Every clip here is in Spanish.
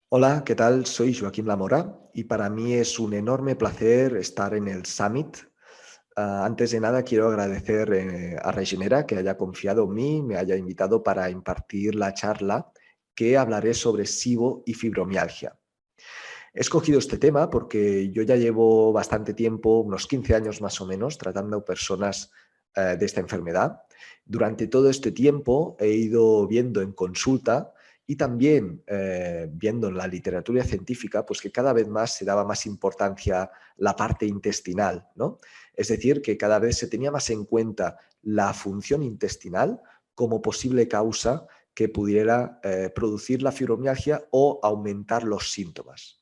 Hola, ¿qué tal? Soy Joaquín Lamora y para mí es un enorme placer estar en el Summit. Antes de nada, quiero agradecer a Regenera que haya confiado en mí, me haya invitado para impartir la charla que hablaré sobre SIBO y fibromialgia. He escogido este tema porque yo ya llevo bastante tiempo, unos 15 años más o menos, tratando personas de esta enfermedad. Durante todo este tiempo he ido viendo en consulta y también viendo en la literatura científica pues que cada vez más se daba más importancia la parte intestinal, ¿no? Es decir, que cada vez se tenía más en cuenta la función intestinal como posible causa que pudiera producir la fibromialgia o aumentar los síntomas.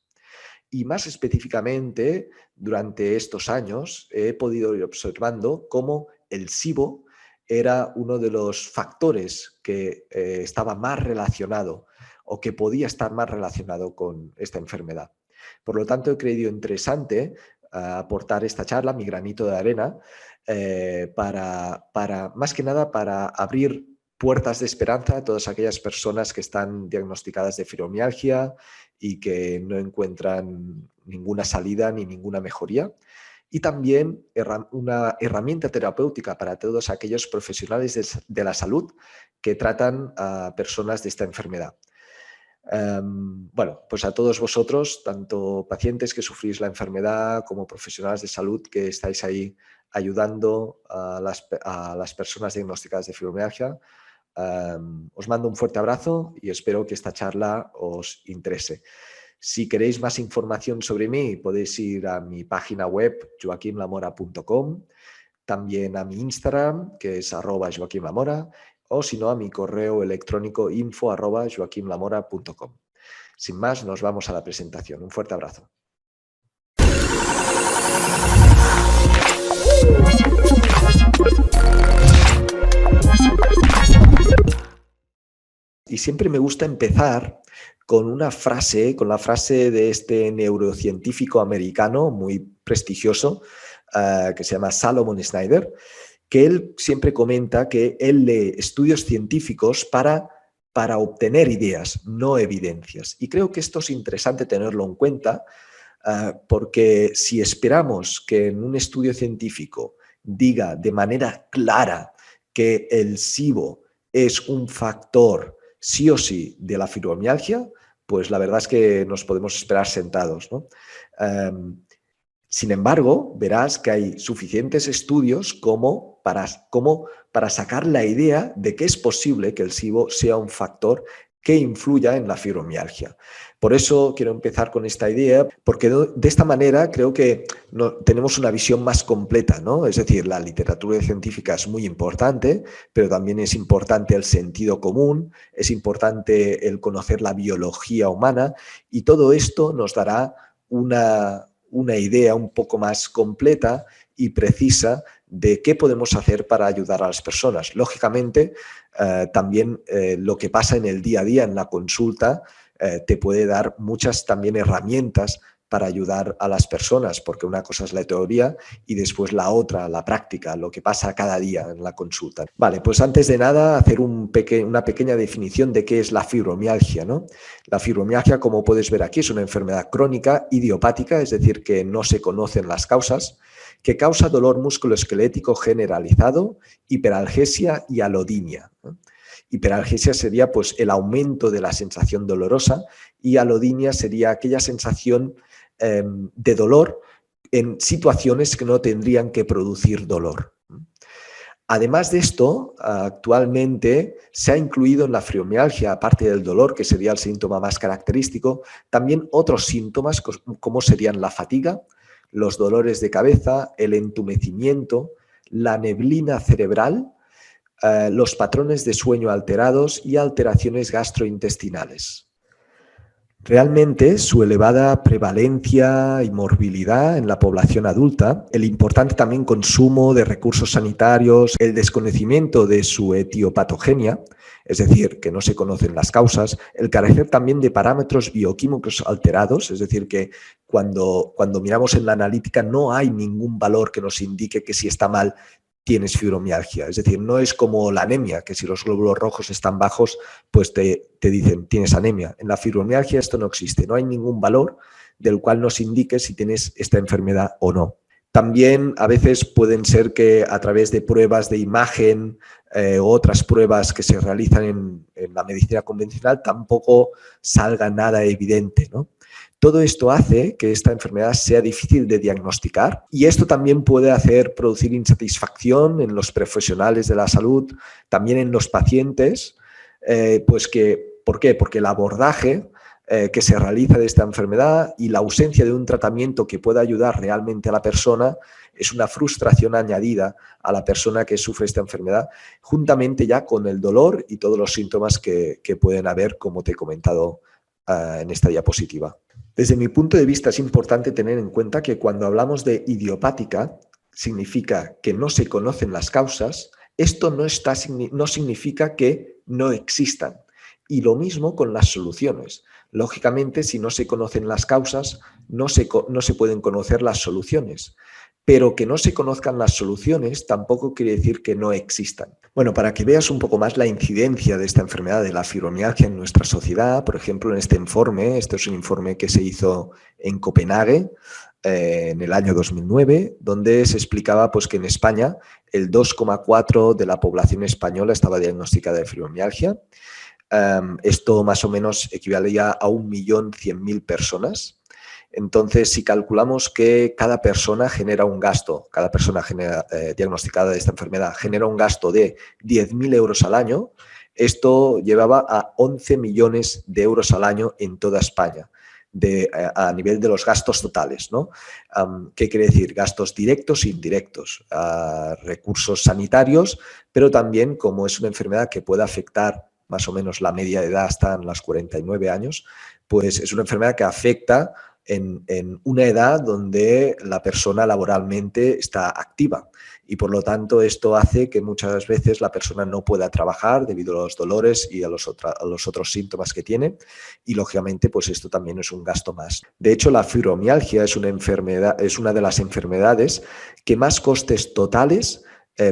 Y más específicamente, durante estos años he podido ir observando cómo el SIBO era uno de los factores que estaba más relacionado o que podía estar más relacionado con esta enfermedad. Por lo tanto, he creído interesante aportar esta charla, mi granito de arena, más que nada para abrir puertas de esperanza a todas aquellas personas que están diagnosticadas de fibromialgia y que no encuentran ninguna salida ni ninguna mejoría. Y también una herramienta terapéutica para todos aquellos profesionales de la salud que tratan a personas de esta enfermedad. Bueno, pues a todos vosotros, tanto pacientes que sufrís la enfermedad como profesionales de salud que estáis ahí ayudando a las personas diagnosticadas de fibromialgia, os mando un fuerte abrazo y espero que esta charla os interese. Si queréis más información sobre mí, podéis ir a mi página web joaquimlamora.com, también a mi Instagram, que es @joaquimlamora, o si no, a mi correo electrónico info@joaquimlamora.com. Sin más, nos vamos a la presentación. Un fuerte abrazo. Y siempre me gusta empezar con una frase, con la frase de este neurocientífico americano muy prestigioso, que se llama Salomon Snyder, que él siempre comenta que él lee estudios científicos para obtener ideas, no evidencias. Y creo que esto es interesante tenerlo en cuenta, porque si esperamos que en un estudio científico diga de manera clara que el SIBO es un factor sí o sí de la fibromialgia, pues la verdad es que nos podemos esperar sentados, ¿no? Sin embargo, verás que hay suficientes estudios como para sacar la idea de que es posible que el SIBO sea un factor que influya en la fibromialgia. Por eso quiero empezar con esta idea, porque de esta manera creo que tenemos una visión más completa, ¿no? Es decir, la literatura científica es muy importante, pero también es importante el sentido común, es importante el conocer la biología humana y todo esto nos dará una idea un poco más completa y precisa de qué podemos hacer para ayudar a las personas. Lógicamente, también lo que pasa en el día a día, en la consulta, te puede dar muchas también herramientas para ayudar a las personas, porque una cosa es la teoría y después la otra, la práctica, lo que pasa cada día en la consulta. Vale, pues antes de nada, hacer una pequeña definición de qué es la fibromialgia, ¿no? La fibromialgia, como puedes ver aquí, es una enfermedad crónica idiopática, es decir, que no se conocen las causas, que causa dolor musculoesquelético generalizado, hiperalgesia y alodinia, ¿no? Hiperalgesia sería pues, el aumento de la sensación dolorosa y alodinia sería aquella sensación de dolor en situaciones que no tendrían que producir dolor. Además de esto, actualmente se ha incluido en la fibromialgia, aparte del dolor, que sería el síntoma más característico, también otros síntomas como serían la fatiga, los dolores de cabeza, el entumecimiento, la neblina cerebral, los patrones de sueño alterados y alteraciones gastrointestinales. Realmente su elevada prevalencia y morbilidad en la población adulta, el importante también consumo de recursos sanitarios, el desconocimiento de su etiopatogenia, es decir, que no se conocen las causas, el carecer también de parámetros bioquímicos alterados, es decir, que cuando miramos en la analítica no hay ningún valor que nos indique que si está mal tienes fibromialgia. Es decir, no es como la anemia, que si los glóbulos rojos están bajos, pues te dicen tienes anemia. En la fibromialgia esto no existe, no hay ningún valor del cual nos indique si tienes esta enfermedad o no. También a veces pueden ser que a través de pruebas de imagen u otras pruebas que se realizan en la medicina convencional tampoco salga nada evidente, ¿no? Todo esto hace que esta enfermedad sea difícil de diagnosticar y esto también puede hacer producir insatisfacción en los profesionales de la salud, también en los pacientes, ¿por qué? Porque el abordaje que se realiza de esta enfermedad y la ausencia de un tratamiento que pueda ayudar realmente a la persona es una frustración añadida a la persona que sufre esta enfermedad, juntamente ya con el dolor y todos los síntomas que pueden haber, como te he comentado en esta diapositiva. Desde mi punto de vista es importante tener en cuenta que cuando hablamos de idiopática, significa que no se conocen las causas. Esto no significa que no existan. Y lo mismo con las soluciones. Lógicamente, si no se conocen las causas, no se pueden conocer las soluciones. Pero que no se conozcan las soluciones tampoco quiere decir que no existan. Bueno, para que veas un poco más la incidencia de esta enfermedad de la fibromialgia en nuestra sociedad, por ejemplo, en este informe, este es un informe que se hizo en Copenhague en el año 2009, donde se explicaba pues, que en España el 2,4% de la población española estaba diagnosticada de fibromialgia. Esto más o menos equivalía a 1.100.000 personas. Entonces, si calculamos que cada persona genera un gasto, cada persona diagnosticada de esta enfermedad genera un gasto de 10.000 euros al año, esto llevaba a 11 millones de euros al año en toda España, a nivel de los gastos totales, ¿no? ¿Qué quiere decir? Gastos directos e indirectos, recursos sanitarios, pero también como es una enfermedad que puede afectar más o menos la media de edad hasta en los 49 años, pues es una enfermedad que afecta en una edad donde la persona laboralmente está activa y por lo tanto esto hace que muchas veces la persona no pueda trabajar debido a los dolores y a los otros síntomas que tiene y lógicamente pues esto también es un gasto más. De hecho, la fibromialgia es una de las enfermedades que más costes totales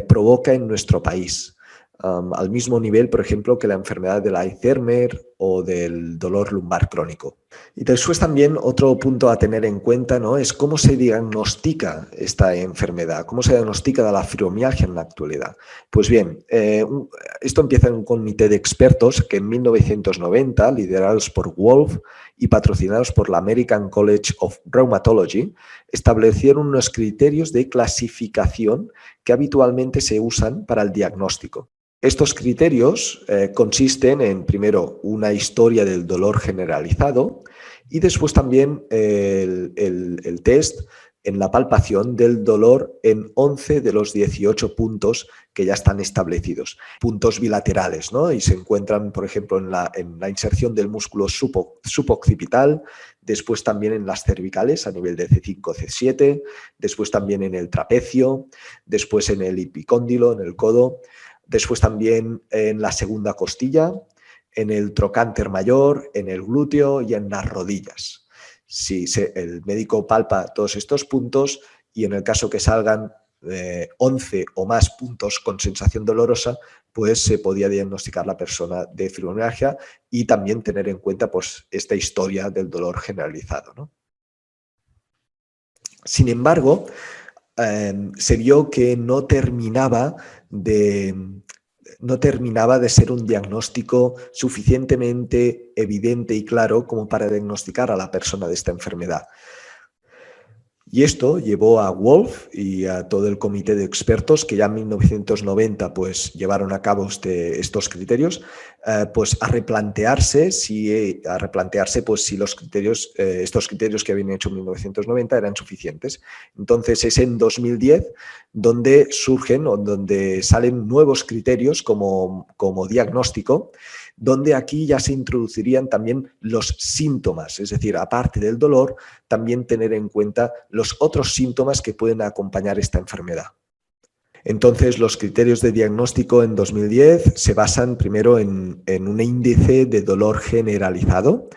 provoca en nuestro país. Al mismo nivel, por ejemplo, que la enfermedad del Alzheimer o del dolor lumbar crónico. Y después también otro punto a tener en cuenta, ¿no?, es cómo se diagnostica esta enfermedad, cómo se diagnostica la fibromialgia en la actualidad. Pues bien, esto empieza en un comité de expertos que en 1990, liderados por Wolf y patrocinados por la American College of Rheumatology, establecieron unos criterios de clasificación que habitualmente se usan para el diagnóstico. Estos criterios consisten en, primero, una historia del dolor generalizado y después también el test en la palpación del dolor en 11 de los 18 puntos que ya están establecidos. Puntos bilaterales, ¿no? Y se encuentran, por ejemplo, en la inserción del músculo suboccipital, después también en las cervicales a nivel de C5, C7, después también en el trapecio, después en el epicóndilo, en el codo, después también en la segunda costilla, en el trocánter mayor, en el glúteo y en las rodillas. Si el médico palpa todos estos puntos y en el caso que salgan 11 o más puntos con sensación dolorosa, pues se podía diagnosticar la persona de fibromialgia y también tener en cuenta pues, esta historia del dolor generalizado, ¿no? Sin embargo, se vio que no terminaba de ser un diagnóstico suficientemente evidente y claro como para diagnosticar a la persona de esta enfermedad. Y esto llevó a Wolf y a todo el comité de expertos que ya en 1990 pues, llevaron a cabo estos criterios, pues a replantearse si estos criterios que habían hecho en 1990 eran suficientes. Entonces es en 2010 donde surgen o donde salen nuevos criterios como diagnóstico, donde aquí ya se introducirían también los síntomas, es decir, aparte del dolor, también tener en cuenta los otros síntomas que pueden acompañar esta enfermedad. Entonces, los criterios de diagnóstico en 2010 se basan primero en un índice de dolor generalizado,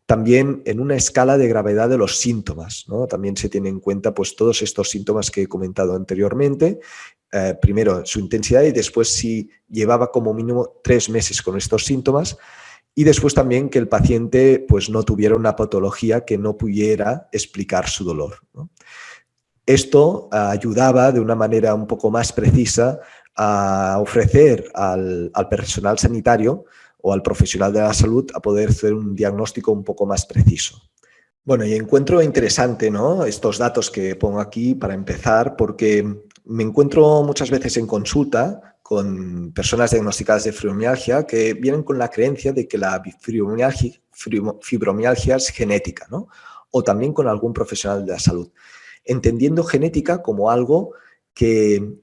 también en una escala de gravedad de los síntomas, ¿no? También se tiene en cuenta pues, todos estos síntomas que he comentado anteriormente. Primero su intensidad y después si llevaba como mínimo 3 meses con estos síntomas, y después también que el paciente pues, no tuviera una patología que no pudiera explicar su dolor, ¿no? Esto ayudaba de una manera un poco más precisa a ofrecer al personal sanitario o al profesional de la salud a poder hacer un diagnóstico un poco más preciso. Bueno, y encuentro interesante, ¿no?, estos datos que pongo aquí para empezar, porque me encuentro muchas veces en consulta con personas diagnosticadas de fibromialgia que vienen con la creencia de que la fibromialgia es genética, ¿no? O también con algún profesional de la salud, entendiendo genética que,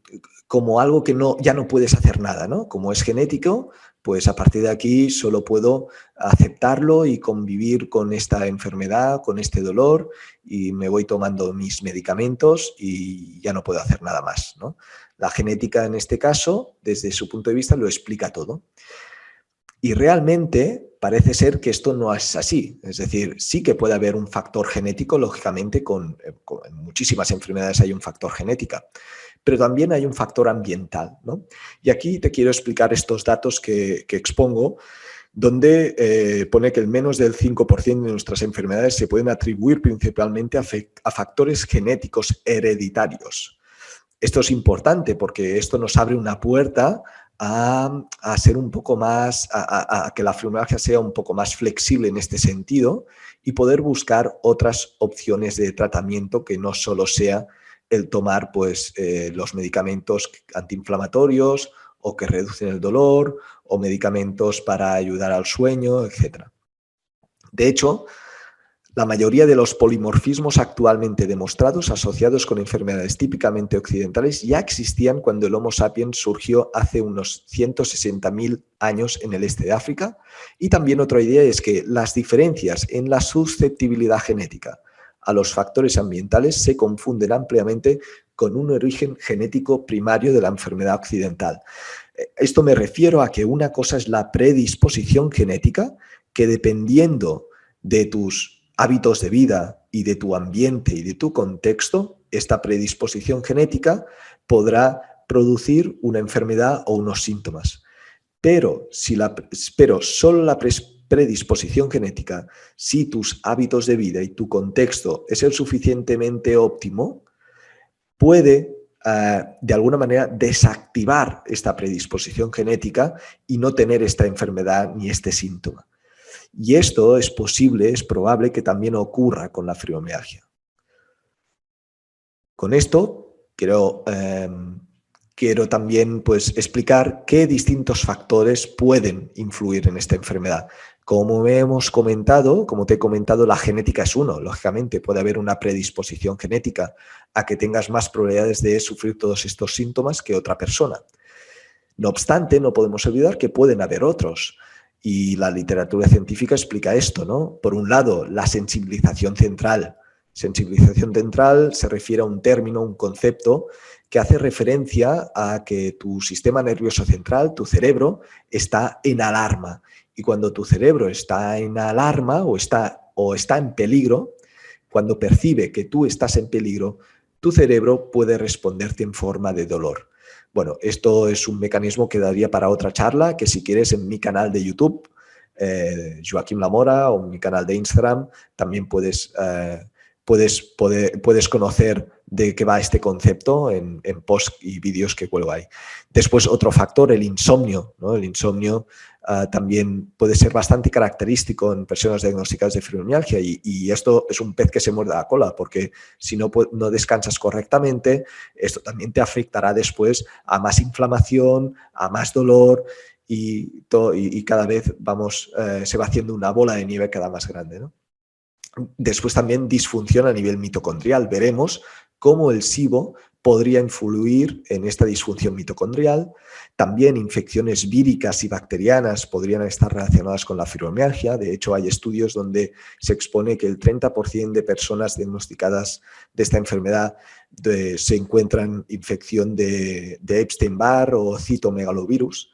como algo que no, ya no puedes hacer nada, ¿no? Como es genético, pues a partir de aquí solo puedo aceptarlo y convivir con esta enfermedad, con este dolor, y me voy tomando mis medicamentos y ya no puedo hacer nada más, ¿no? La genética en este caso, desde su punto de vista, lo explica todo. Y realmente parece ser que esto no es así. Es decir, sí que puede haber un factor genético, lógicamente, en muchísimas enfermedades hay un factor genético, pero también hay un factor ambiental, ¿no? Y aquí te quiero explicar estos datos que expongo, donde pone que el menos del 5% de nuestras enfermedades se pueden atribuir principalmente a factores genéticos hereditarios. Esto es importante porque esto nos abre una puerta a ser un poco más, a que la fibromialgia sea un poco más flexible en este sentido y poder buscar otras opciones de tratamiento que no solo sea el tomar pues, los medicamentos antiinflamatorios o que reducen el dolor o medicamentos para ayudar al sueño, etc. De hecho, la mayoría de los polimorfismos actualmente demostrados asociados con enfermedades típicamente occidentales ya existían cuando el Homo sapiens surgió hace unos 160.000 años en el este de África. Y también otra idea es que las diferencias en la susceptibilidad genética a los factores ambientales se confunden ampliamente con un origen genético primario de la enfermedad occidental. Esto me refiero a que una cosa es la predisposición genética, que dependiendo de tus hábitos de vida y de tu ambiente y de tu contexto, esta predisposición genética podrá producir una enfermedad o unos síntomas. Pero solo la predisposición genética, si tus hábitos de vida y tu contexto es el suficientemente óptimo, puede de alguna manera desactivar esta predisposición genética y no tener esta enfermedad ni este síntoma. Y esto es posible, es probable que también ocurra con la fibromialgia. Con esto quiero también pues, explicar qué distintos factores pueden influir en esta enfermedad. Como te he comentado, la genética es uno. Lógicamente puede haber una predisposición genética a que tengas más probabilidades de sufrir todos estos síntomas que otra persona. No obstante, no podemos olvidar que pueden haber otros. Y la literatura científica explica esto, ¿no? Por un lado, la sensibilización central. Sensibilización central se refiere a un término, un concepto que hace referencia a que tu sistema nervioso central, tu cerebro, está en alarma. Y cuando tu cerebro está en alarma o está en peligro, cuando percibe que tú estás en peligro, tu cerebro puede responderte en forma de dolor. Bueno, esto es un mecanismo que daría para otra charla, que si quieres en mi canal de YouTube, Joaquim Lamora, o en mi canal de Instagram, también puedes conocer de qué va este concepto en posts y vídeos que cuelgo ahí. Después, otro factor, el insomnio, ¿no? El insomnio también puede ser bastante característico en personas diagnosticadas de fibromialgia y esto es un pez que se muerde la cola porque si no descansas correctamente, esto también te afectará después a más inflamación, a más dolor y cada vez se va haciendo una bola de nieve cada más grande, ¿no? Después también disfunción a nivel mitocondrial. Veremos cómo el SIBO podría influir en esta disfunción mitocondrial. También infecciones víricas y bacterianas podrían estar relacionadas con la fibromialgia. De hecho, hay estudios donde se expone que el 30% de personas diagnosticadas de esta enfermedad se encuentran infección de Epstein-Barr o citomegalovirus.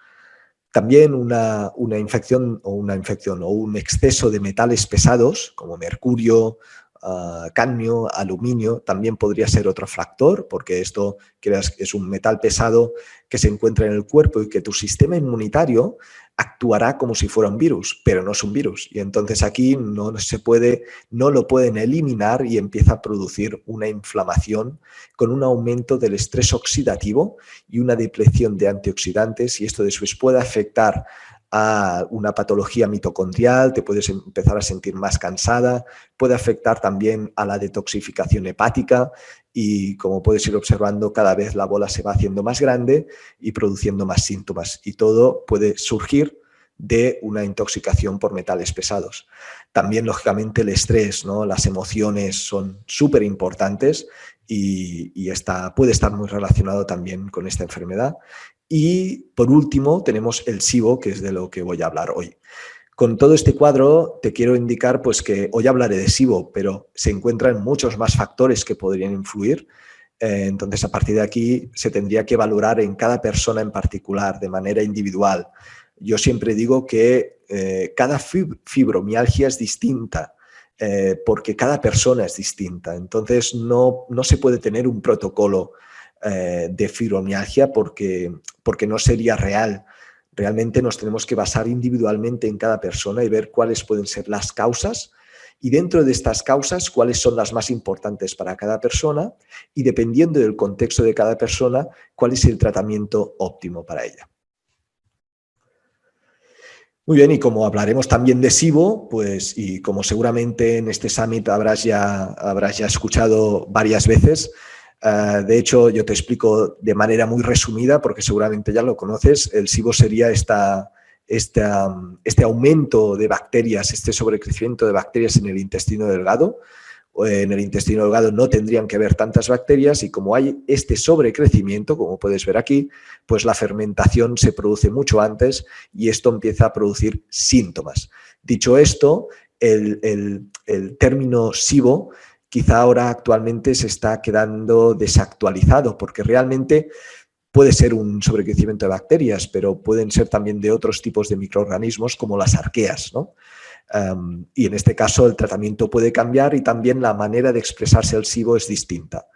También una infección o un exceso de metales pesados como mercurio, cadmio, aluminio, también podría ser otro factor, porque esto creas que es un metal pesado que se encuentra en el cuerpo y que tu sistema inmunitario actuará como si fuera un virus, pero no es un virus. Y entonces aquí no lo pueden eliminar y empieza a producir una inflamación con un aumento del estrés oxidativo y una depleción de antioxidantes, y esto después puede afectar a una patología mitocondrial, te puedes empezar a sentir más cansada, puede afectar también a la detoxificación hepática y, como puedes ir observando, cada vez la bola se va haciendo más grande y produciendo más síntomas, y todo puede surgir de una intoxicación por metales pesados. También, lógicamente, el estrés, ¿no? Las emociones son súper importantes y puede estar muy relacionado también con esta enfermedad. Y por último tenemos el SIBO, que es de lo que voy a hablar hoy. Con todo este cuadro te quiero indicar pues, que hoy hablaré de SIBO, pero se encuentran muchos más factores que podrían influir. Entonces, a partir de aquí se tendría que valorar en cada persona en particular, de manera individual. Yo siempre digo que cada fibromialgia es distinta, porque cada persona es distinta. Entonces, no se puede tener un protocolo de fibromialgia porque no sería real. Realmente nos tenemos que basar individualmente en cada persona y ver cuáles pueden ser las causas, y dentro de estas causas cuáles son las más importantes para cada persona, y dependiendo del contexto de cada persona, cuál es el tratamiento óptimo para ella. Muy bien, y como hablaremos también de SIBO, pues, y como seguramente en este summit habrás ya escuchado varias veces, de hecho yo te explico de manera muy resumida, porque seguramente ya lo conoces. El SIBO sería este aumento de bacterias, este sobrecrecimiento de bacterias en el intestino delgado. En el intestino delgado no tendrían que haber tantas bacterias, y como hay este sobrecrecimiento, como puedes ver aquí, pues la fermentación se produce mucho antes y esto empieza a producir síntomas. Dicho esto, el término SIBO quizá ahora actualmente se está quedando desactualizado, porque realmente puede ser un sobrecrecimiento de bacterias, pero pueden ser también de otros tipos de microorganismos como las arqueas, ¿no? Y en este caso el tratamiento puede cambiar y también la manera de expresarse el SIBO es distinta.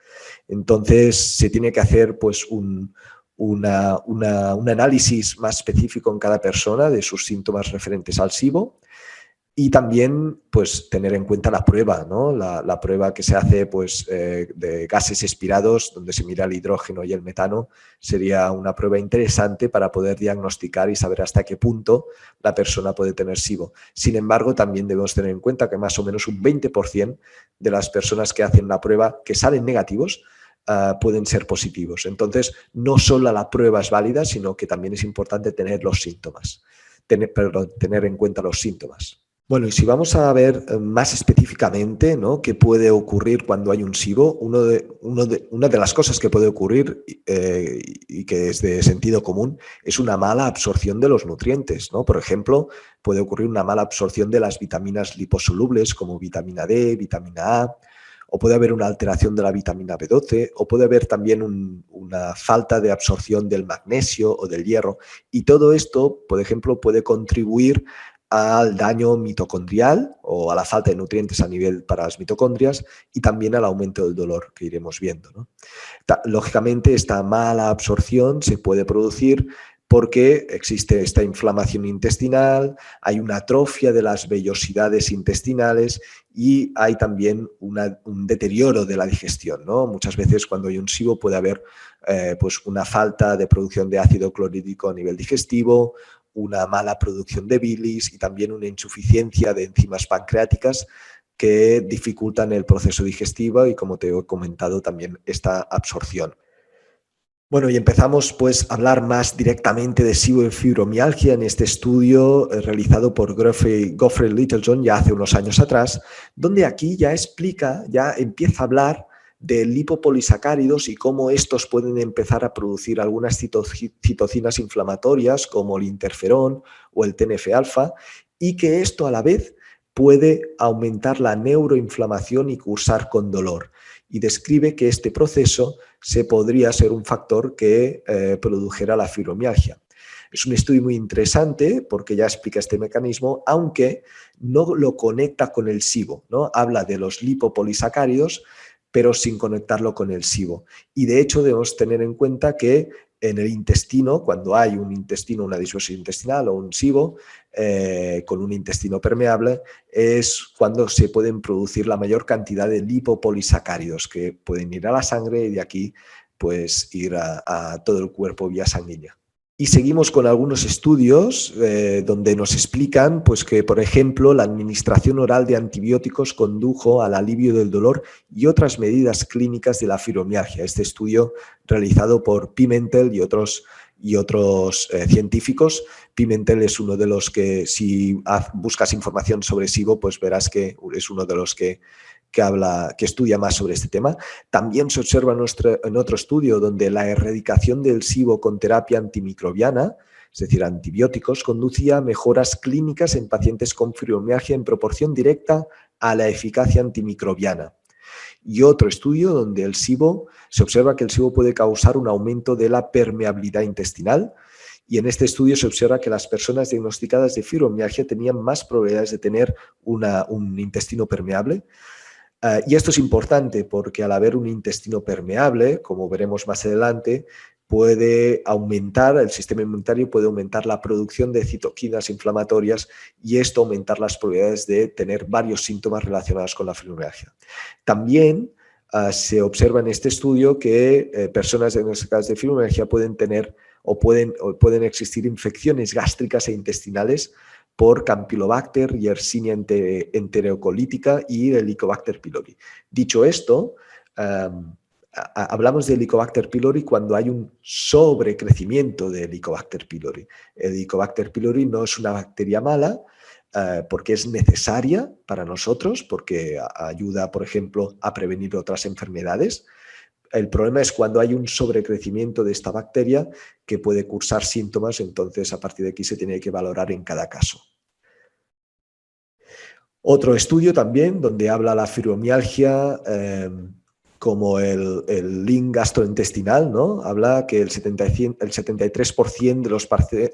Entonces se tiene que hacer pues, un análisis más específico en cada persona de sus síntomas referentes al SIBO. Y también pues, tener en cuenta la prueba, ¿no? La prueba que se hace pues, de gases expirados, donde se mira el hidrógeno y el metano, sería una prueba interesante para poder diagnosticar y saber hasta qué punto la persona puede tener SIBO. Sin embargo, también debemos tener en cuenta que más o menos un 20% de las personas que hacen la prueba, que salen negativos, pueden ser positivos. Entonces, no solo la prueba es válida, sino que también es importante tener los síntomas, tener en cuenta los síntomas. Bueno, y si vamos a ver más específicamente, ¿no?, qué puede ocurrir cuando hay un SIBO, una de las cosas que puede ocurrir y que es de sentido común es una mala absorción de los nutrientes, ¿no? Por ejemplo, puede ocurrir una mala absorción de las vitaminas liposolubles como vitamina D, vitamina A, o puede haber una alteración de la vitamina B12, o puede haber también una falta de absorción del magnesio o del hierro. Y todo esto, por ejemplo, puede contribuir al daño mitocondrial o a la falta de nutrientes a nivel para las mitocondrias, y también al aumento del dolor que iremos viendo, ¿no? Lógicamente, esta mala absorción se puede producir porque existe esta inflamación intestinal, hay una atrofia de las vellosidades intestinales y hay también un deterioro de la digestión, ¿no? Muchas veces cuando hay un SIBO puede haber pues una falta de producción de ácido clorhídrico a nivel digestivo, una mala producción de bilis y también una insuficiencia de enzimas pancreáticas que dificultan el proceso digestivo y, como te he comentado, también esta absorción. Bueno, y empezamos pues a hablar más directamente de SIBO y fibromialgia en este estudio realizado por Geoffrey Littlejohn ya hace unos años atrás, donde aquí ya empieza a hablar de lipopolisacáridos y cómo estos pueden empezar a producir algunas citocinas inflamatorias como el interferón o el TNF-alfa, y que esto a la vez puede aumentar la neuroinflamación y cursar con dolor. Y describe que este proceso podría ser un factor que produjera la fibromialgia. Es un estudio muy interesante porque ya explica este mecanismo, aunque no lo conecta con el SIBO, ¿no? Habla de los lipopolisacáridos, pero sin conectarlo con el SIBO. Y de hecho debemos tener en cuenta que en el intestino, cuando hay un intestino, una disbiosis intestinal o un SIBO, con un intestino permeable, es cuando se pueden producir la mayor cantidad de lipopolisacáridos que pueden ir a la sangre y de aquí pues ir a todo el cuerpo vía sanguínea. Y seguimos con algunos estudios donde nos explican pues, que, por ejemplo, la administración oral de antibióticos condujo al alivio del dolor y otras medidas clínicas de la fibromialgia. Este estudio realizado por Pimentel y otros científicos. Pimentel es uno de los que, si buscas información sobre SIBO, pues verás que es uno de los que estudia más sobre este tema. También se observa en otro estudio donde la erradicación del SIBO con terapia antimicrobiana, es decir, antibióticos, conducía a mejoras clínicas en pacientes con fibromialgia en proporción directa a la eficacia antimicrobiana. Y otro estudio donde se observa que el SIBO puede causar un aumento de la permeabilidad intestinal, y en este estudio se observa que las personas diagnosticadas de fibromialgia tenían más probabilidades de tener un intestino permeable. Y esto es importante porque al haber un intestino permeable, como veremos más adelante, puede aumentar, el sistema inmunitario puede aumentar la producción de citoquinas inflamatorias y esto aumentar las probabilidades de tener varios síntomas relacionados con la fibromialgia. También se observa en este estudio que personas diagnosticadas de fibromialgia pueden tener o pueden existir infecciones gástricas e intestinales por Campylobacter, Yersinia enterocolítica y Helicobacter pylori. Dicho esto, hablamos de Helicobacter pylori cuando hay un sobrecrecimiento de Helicobacter pylori. El Helicobacter pylori no es una bacteria mala, porque es necesaria para nosotros, porque ayuda, por ejemplo, a prevenir otras enfermedades. El problema es cuando hay un sobrecrecimiento de esta bacteria que puede cursar síntomas, entonces a partir de aquí se tiene que valorar en cada caso. Otro estudio también donde habla la fibromialgia como el link gastrointestinal, ¿no? Habla que el 73%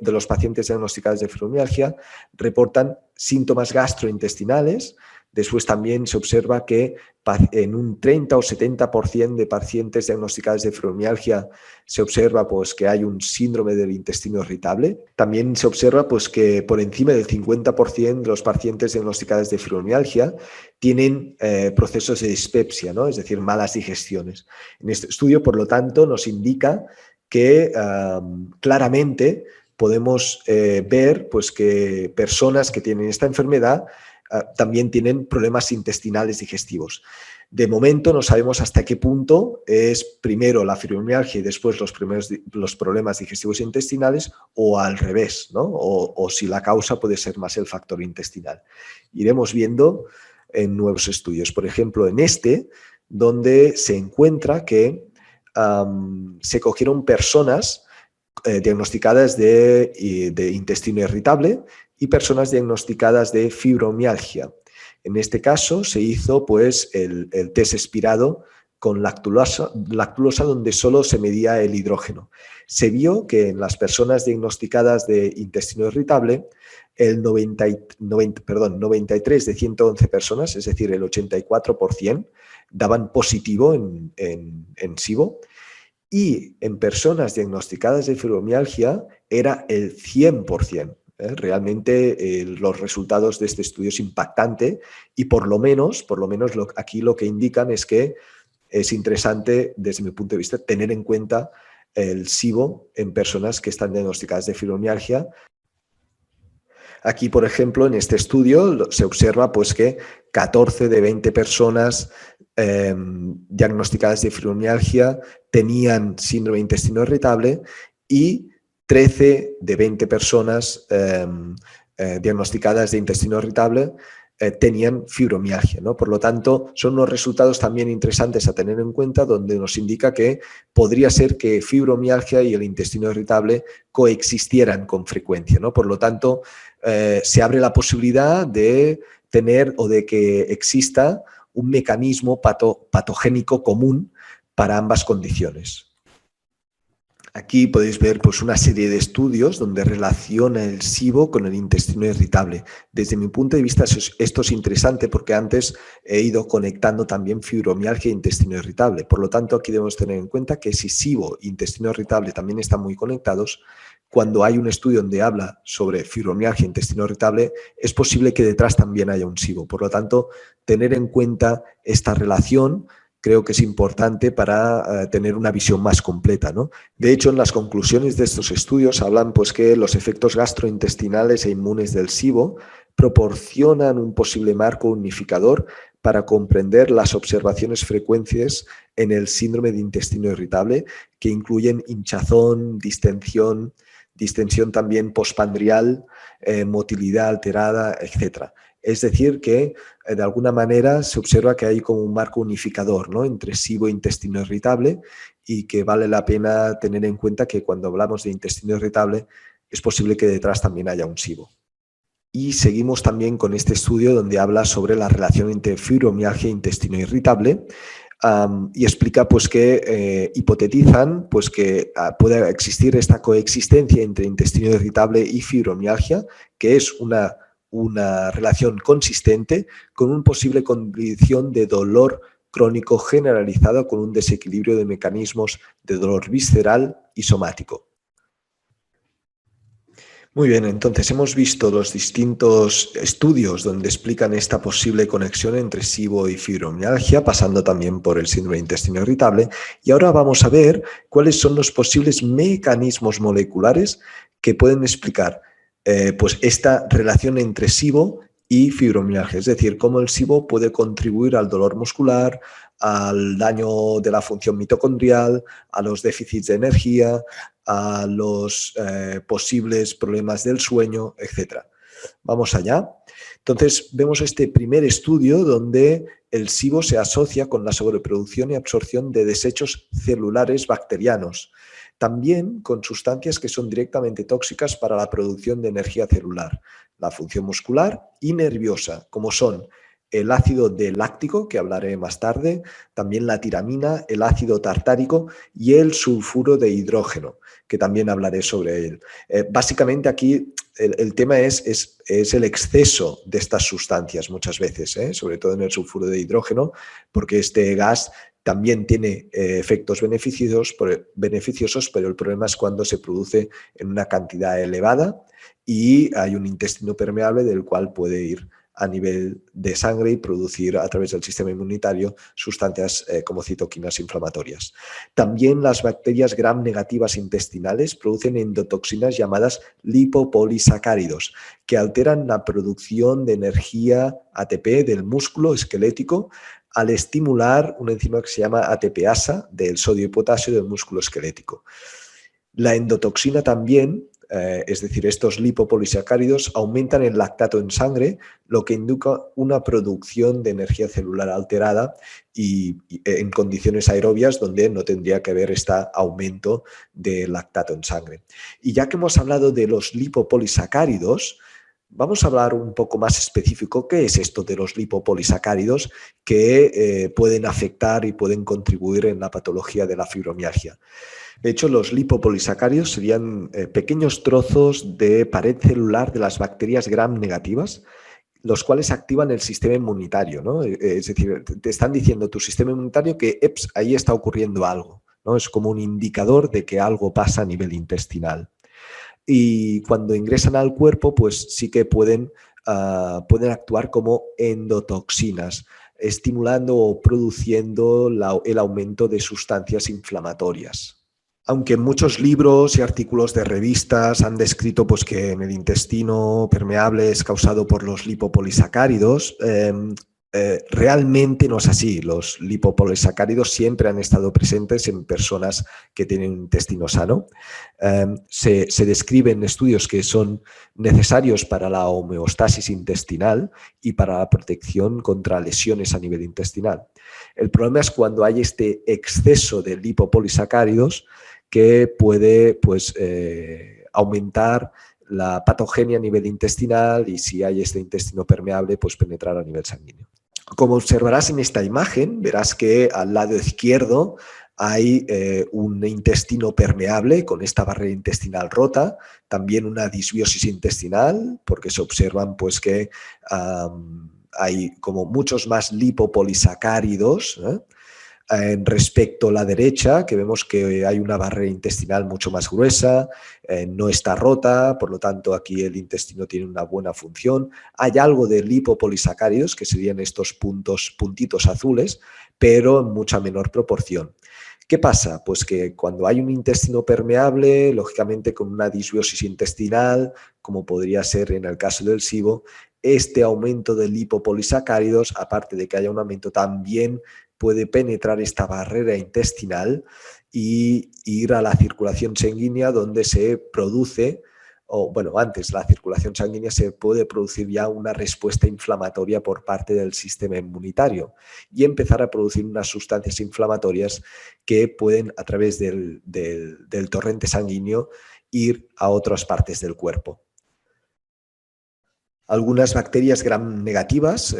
de los pacientes diagnosticados de fibromialgia reportan síntomas gastrointestinales. Después también se observa que en un 30 o 70% de pacientes diagnosticados de fibromialgia se observa pues, que hay un síndrome del intestino irritable. También se observa pues, que por encima del 50% de los pacientes diagnosticados de fibromialgia tienen procesos de dispepsia, ¿no? Es decir, malas digestiones. En este estudio, por lo tanto, nos indica que claramente podemos ver pues, que personas que tienen esta enfermedad también tienen problemas intestinales digestivos. De momento no sabemos hasta qué punto es primero la fibromialgia y después los problemas digestivos intestinales o al revés, ¿no? O si la causa puede ser más el factor intestinal. Iremos viendo en nuevos estudios. Por ejemplo, en donde se encuentra que se cogieron personas diagnosticadas de intestino irritable y personas diagnosticadas de fibromialgia. En este caso se hizo pues, el test expirado con lactulosa, donde solo se medía el hidrógeno. Se vio que en las personas diagnosticadas de intestino irritable, el 93 de 111 personas, es decir, el 84%, daban positivo en SIBO, y en personas diagnosticadas de fibromialgia era el 100%. Realmente los resultados de este estudio es impactante y por lo menos aquí lo que indican es que es interesante, desde mi punto de vista, tener en cuenta el SIBO en personas que están diagnosticadas de fibromialgia. Aquí, por ejemplo, en este estudio se observa pues, que 14 de 20 personas diagnosticadas de fibromialgia tenían síndrome de intestino irritable y 13 de 20 personas diagnosticadas de intestino irritable tenían fibromialgia, ¿no? Por lo tanto, son unos resultados también interesantes a tener en cuenta, donde nos indica que podría ser que fibromialgia y el intestino irritable coexistieran con frecuencia, ¿no? Por lo tanto, se abre la posibilidad de tener o de que exista un mecanismo patogénico común para ambas condiciones. Aquí podéis ver pues, una serie de estudios donde relaciona el SIBO con el intestino irritable. Desde mi punto de vista esto es interesante porque antes he ido conectando también fibromialgia e intestino irritable. Por lo tanto, aquí debemos tener en cuenta que si SIBO e intestino irritable también están muy conectados, cuando hay un estudio donde habla sobre fibromialgia e intestino irritable, es posible que detrás también haya un SIBO. Por lo tanto, tener en cuenta esta relación creo que es importante para tener una visión más completa, ¿no? De hecho, en las conclusiones de estos estudios hablan pues, que los efectos gastrointestinales e inmunes del SIBO proporcionan un posible marco unificador para comprender las observaciones frecuentes en el síndrome de intestino irritable, que incluyen hinchazón, distensión también postpandrial, motilidad alterada, etc. Es decir, que de alguna manera se observa que hay como un marco unificador, ¿no?, entre SIBO e intestino irritable, y que vale la pena tener en cuenta que cuando hablamos de intestino irritable es posible que detrás también haya un SIBO. Y seguimos también con este estudio donde habla sobre la relación entre fibromialgia e intestino irritable, y explica pues, que hipotetizan pues, que puede existir esta coexistencia entre intestino irritable y fibromialgia, que es una relación consistente con una posible condición de dolor crónico generalizado con un desequilibrio de mecanismos de dolor visceral y somático. Muy bien, entonces hemos visto los distintos estudios donde explican esta posible conexión entre SIBO y fibromialgia, pasando también por el síndrome de intestino irritable, y ahora vamos a ver cuáles son los posibles mecanismos moleculares que pueden explicar pues esta relación entre SIBO y fibromialgia, es decir, cómo el SIBO puede contribuir al dolor muscular, al daño de la función mitocondrial, a los déficits de energía, a los posibles problemas del sueño, etc. Vamos allá. Entonces, vemos este primer estudio donde el SIBO se asocia con la sobreproducción y absorción de desechos celulares bacterianos, también con sustancias que son directamente tóxicas para la producción de energía celular, la función muscular y nerviosa, como son el ácido láctico, que hablaré más tarde, también la tiramina, el ácido tartárico y el sulfuro de hidrógeno, que también hablaré sobre él. Básicamente aquí el tema es el exceso de estas sustancias muchas veces, sobre todo en el sulfuro de hidrógeno, porque este gas también tiene efectos beneficiosos, pero el problema es cuando se produce en una cantidad elevada y hay un intestino permeable del cual puede ir a nivel de sangre y producir a través del sistema inmunitario sustancias como citoquinas inflamatorias. También las bacterias gram negativas intestinales producen endotoxinas llamadas lipopolisacáridos, que alteran la producción de energía ATP del músculo esquelético al estimular una enzima que se llama ATPasa del sodio y potasio del músculo esquelético. La endotoxina también, es decir, estos lipopolisacáridos aumentan el lactato en sangre, lo que indica una producción de energía celular alterada y en condiciones aerobias donde no tendría que haber este aumento de lactato en sangre. Y ya que hemos hablado de los lipopolisacáridos, vamos a hablar un poco más específico qué es esto de los lipopolisacáridos que pueden afectar y pueden contribuir en la patología de la fibromialgia. De hecho, los lipopolisacáridos serían pequeños trozos de pared celular de las bacterias gram negativas, los cuales activan el sistema inmunitario, ¿no? Es decir, te están diciendo tu sistema inmunitario que ahí está ocurriendo algo, ¿no? Es como un indicador de que algo pasa a nivel intestinal. Y cuando ingresan al cuerpo, pues sí que pueden actuar como endotoxinas, estimulando o produciendo el aumento de sustancias inflamatorias. Aunque muchos libros y artículos de revistas han descrito pues, que en el intestino permeable es causado por los lipopolisacáridos, realmente no es así. Los lipopolisacáridos siempre han estado presentes en personas que tienen un intestino sano. Se describen estudios que son necesarios para la homeostasis intestinal y para la protección contra lesiones a nivel intestinal. El problema es cuando hay este exceso de lipopolisacáridos que puede pues, aumentar la patogenia a nivel intestinal y si hay este intestino permeable, pues penetrar a nivel sanguíneo. Como observarás en esta imagen, verás que al lado izquierdo hay un intestino permeable con esta barrera intestinal rota, también una disbiosis intestinal, porque se observan pues, que hay como muchos más lipopolisacáridos, respecto a la derecha, que vemos que hay una barrera intestinal mucho más gruesa, no está rota, por lo tanto aquí el intestino tiene una buena función. Hay algo de lipopolisacáridos, que serían estos puntitos azules, pero en mucha menor proporción. ¿Qué pasa? Pues que cuando hay un intestino permeable, lógicamente con una disbiosis intestinal, como podría ser en el caso del SIBO, este aumento de lipopolisacáridos, aparte de que haya un aumento, también puede penetrar esta barrera intestinal y ir a la circulación sanguínea donde se produce, o bueno, antes la circulación sanguínea se puede producir ya una respuesta inflamatoria por parte del sistema inmunitario y empezar a producir unas sustancias inflamatorias que pueden a través del torrente sanguíneo ir a otras partes del cuerpo. Algunas bacterias gram negativas,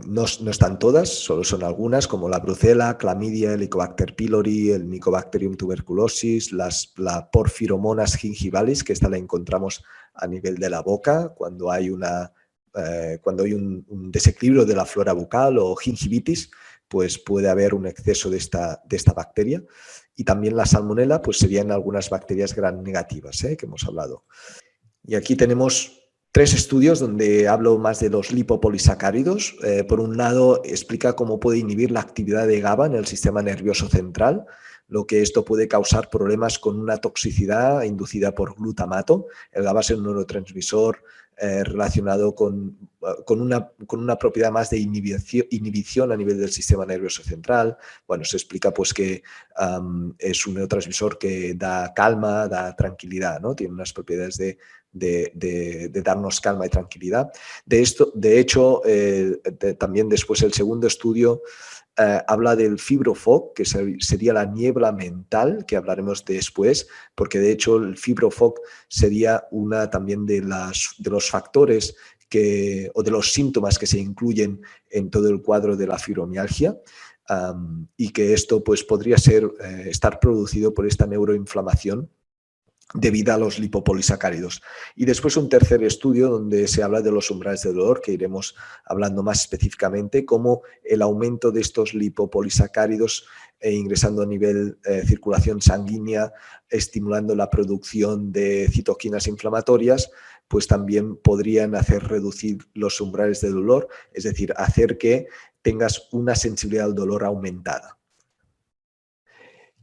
no están todas, solo son algunas, como la brucela, clamidia, Helicobacter pylori, el Mycobacterium tuberculosis, la Porphyromonas gingivalis, que esta la encontramos a nivel de la boca, cuando hay un desequilibrio de la flora bucal o gingivitis, pues puede haber un exceso de esta bacteria. Y también la salmonela, pues serían algunas bacterias gram negativas, que hemos hablado. Y aquí tenemos 3 estudios donde hablo más de los lipopolisacáridos. Por un lado, explica cómo puede inhibir la actividad de GABA en el sistema nervioso central, lo que esto puede causar problemas con una toxicidad inducida por glutamato. El GABA es un neurotransmisor relacionado con una propiedad más de inhibición a nivel del sistema nervioso central. Bueno, se explica pues que es un neurotransmisor que da calma, da tranquilidad, ¿no? Tiene unas propiedades de darnos calma y tranquilidad. De hecho, también después el segundo estudio habla del fibrofog, que sería la niebla mental, que hablaremos después, porque de hecho el fibrofog sería una también de los factores o de los síntomas que se incluyen en todo el cuadro de la fibromialgia. Y que esto pues, podría estar producido por esta neuroinflamación debido a los lipopolisacáridos. Y después un tercer estudio donde se habla de los umbrales de dolor, que iremos hablando más específicamente, cómo el aumento de estos lipopolisacáridos ingresando a nivel circulación sanguínea, estimulando la producción de citoquinas inflamatorias, pues también podrían hacer reducir los umbrales de dolor, es decir, hacer que tengas una sensibilidad al dolor aumentada.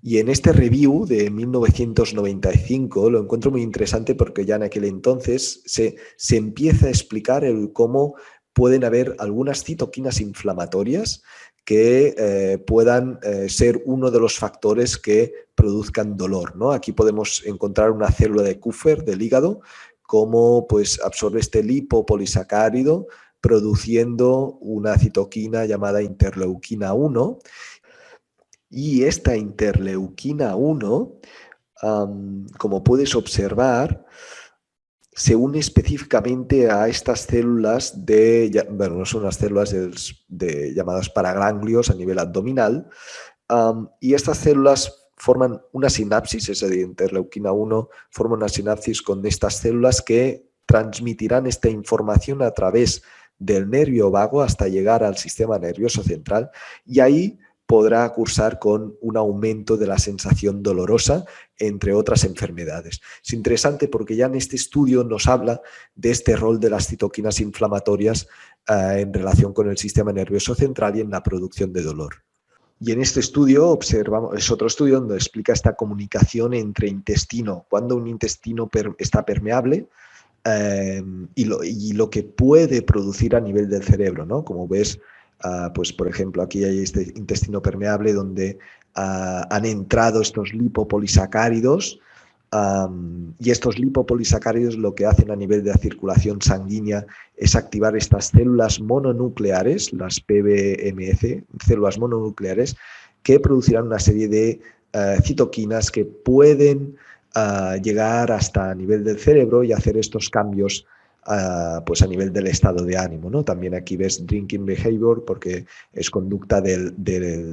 Y en este review de 1995 lo encuentro muy interesante porque ya en aquel entonces se empieza a explicar cómo pueden haber algunas citoquinas inflamatorias que puedan ser uno de los factores que produzcan dolor, ¿no? Aquí podemos encontrar una célula de Kupffer del hígado, cómo pues, absorbe este lipopolisacárido produciendo una citoquina llamada interleuquina 1. Y esta interleuquina 1, como puedes observar, se une específicamente a estas células bueno, no son las células llamadas paraganglios a nivel abdominal, y estas células forman una sinapsis, es decir, interleuquina 1 forma una sinapsis con estas células que transmitirán esta información a través del nervio vago hasta llegar al sistema nervioso central, y ahí podrá cursar con un aumento de la sensación dolorosa, entre otras enfermedades. Es interesante porque ya en este estudio nos habla de este rol de las citoquinas inflamatorias en relación con el sistema nervioso central y en la producción de dolor. Y en este estudio es otro estudio donde explica esta comunicación entre intestino, cuando un intestino está permeable y lo que puede producir a nivel del cerebro, ¿no? Como ves, pues por ejemplo, aquí hay este intestino permeable donde han entrado estos lipopolisacáridos y estos lipopolisacáridos lo que hacen a nivel de la circulación sanguínea es activar estas células mononucleares, las PBMC, células mononucleares, que producirán una serie de citoquinas que pueden llegar hasta a nivel del cerebro y hacer estos cambios pues a nivel del estado de ánimo, ¿no? También aquí ves drinking behavior porque es conducta del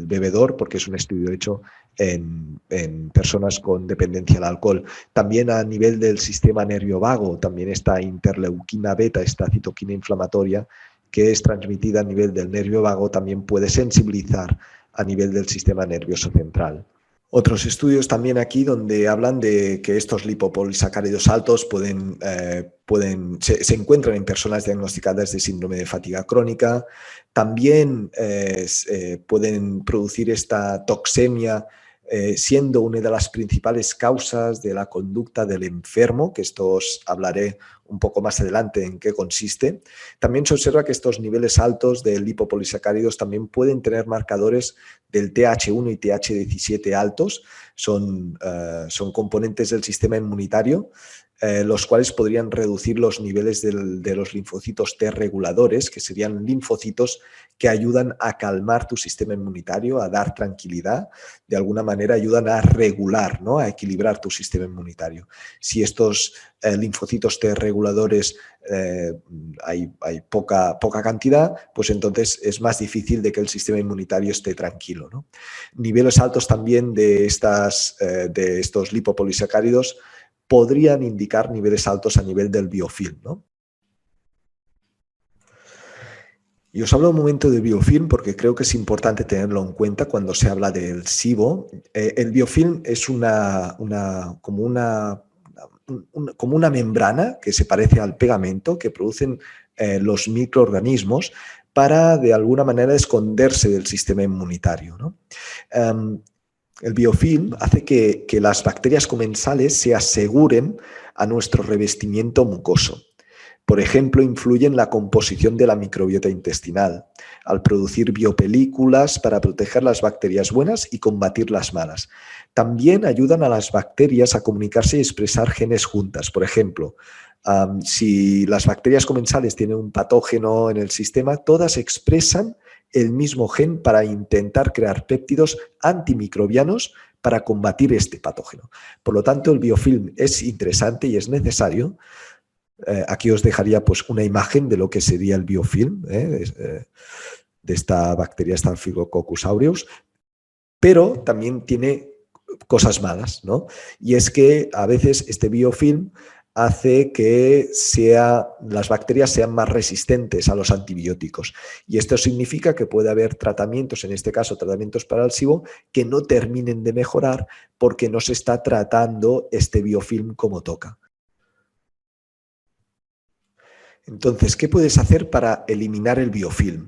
bebedor, porque es un estudio hecho en personas con dependencia al alcohol. También a nivel del sistema nervio vago, también esta interleuquina beta, esta citoquina inflamatoria, que es transmitida a nivel del nervio vago, también puede sensibilizar a nivel del sistema nervioso central. Otros estudios también aquí donde hablan de que estos lipopolisacáridos altos se encuentran en personas diagnosticadas de síndrome de fatiga crónica. También pueden producir esta toxemia, siendo una de las principales causas de la conducta del enfermo, que esto os hablaré un poco más adelante en qué consiste. También se observa que estos niveles altos de lipopolisacáridos también pueden tener marcadores del TH1 y TH17 altos, son componentes del sistema inmunitario, los cuales podrían reducir los niveles de los linfocitos T reguladores, que serían linfocitos que ayudan a calmar tu sistema inmunitario, a dar tranquilidad, de alguna manera ayudan a regular, ¿no? A equilibrar tu sistema inmunitario. Si estos linfocitos T reguladores hay poca cantidad, pues entonces es más difícil de que el sistema inmunitario esté tranquilo, ¿no? Niveles altos también de estos lipopolisacáridos podrían indicar niveles altos a nivel del biofilm, ¿no? Y os hablo un momento de biofilm porque creo que es importante tenerlo en cuenta cuando se habla del SIBO. El biofilm es como una membrana que se parece al pegamento que producen los microorganismos para, de alguna manera, esconderse del sistema inmunitario, ¿no? El biofilm hace que las bacterias comensales se aseguren a nuestro revestimiento mucoso. Por ejemplo, influye en la composición de la microbiota intestinal, al producir biopelículas para proteger las bacterias buenas y combatir las malas. También ayudan a las bacterias a comunicarse y expresar genes juntas. Por ejemplo, si las bacterias comensales tienen un patógeno en el sistema, todas expresan el mismo gen para intentar crear péptidos antimicrobianos para combatir este patógeno. Por lo tanto, el biofilm es interesante y es necesario. Aquí os dejaría pues una imagen de lo que sería el biofilm de esta bacteria Staphylococcus aureus, pero también tiene cosas malas, ¿no? Y es que a veces este biofilm hace que las bacterias sean más resistentes a los antibióticos. Y esto significa que puede haber tratamientos, en este caso tratamientos para el SIBO, que no terminen de mejorar porque no se está tratando este biofilm como toca. Entonces, ¿qué puedes hacer para eliminar el biofilm?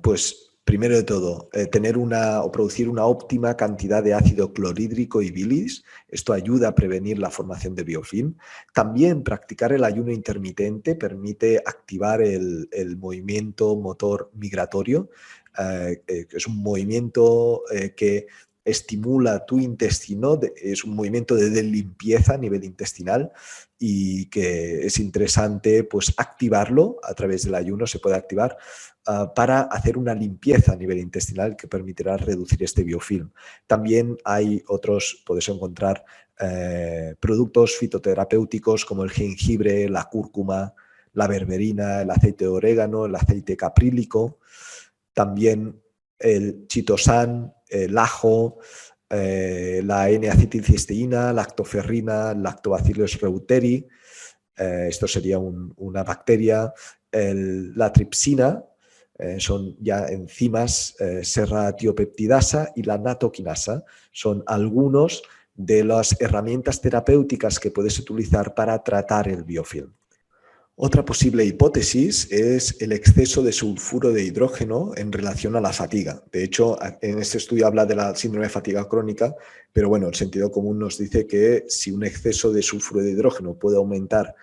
Pues primero de todo, tener o producir una óptima cantidad de ácido clorhídrico y bilis. Esto ayuda a prevenir la formación de biofilm. También practicar el ayuno intermitente permite activar el movimiento motor migratorio, que es un movimiento que estimula tu intestino, es un movimiento de limpieza a nivel intestinal y que es interesante pues activarlo a través del ayuno, se puede activar para hacer una limpieza a nivel intestinal que permitirá reducir este biofilm. También hay podéis encontrar productos fitoterapéuticos como el jengibre, la cúrcuma, la berberina, el aceite de orégano, el aceite caprílico, también el chitosan, el ajo, la N-acetilcisteína, lactoferrina, lactobacillus reuteri, esto sería una bacteria, la tripsina, son ya enzimas, serratiopeptidasa y la natoquinasa, son algunos de las herramientas terapéuticas que puedes utilizar para tratar el biofilm. Otra posible hipótesis es el exceso de sulfuro de hidrógeno en relación a la fatiga. De hecho, en este estudio habla de la síndrome de fatiga crónica, pero bueno, el sentido común nos dice que si un exceso de sulfuro de hidrógeno puede aumentar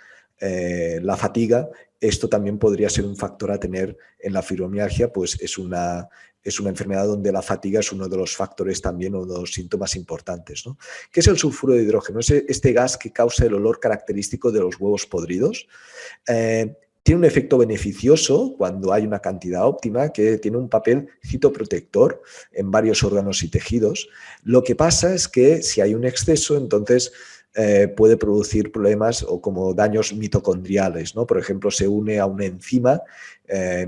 la fatiga, esto también podría ser un factor a tener en la fibromialgia, pues es una enfermedad donde la fatiga es uno de los factores también o de los síntomas importantes, ¿no? ¿Qué es el sulfuro de hidrógeno? Es este gas que causa el olor característico de los huevos podridos. Tiene un efecto beneficioso cuando hay una cantidad óptima, que tiene un papel citoprotector en varios órganos y tejidos. Lo que pasa es que si hay un exceso, entonces puede producir problemas o como daños mitocondriales, ¿no? Por ejemplo, se une a una enzima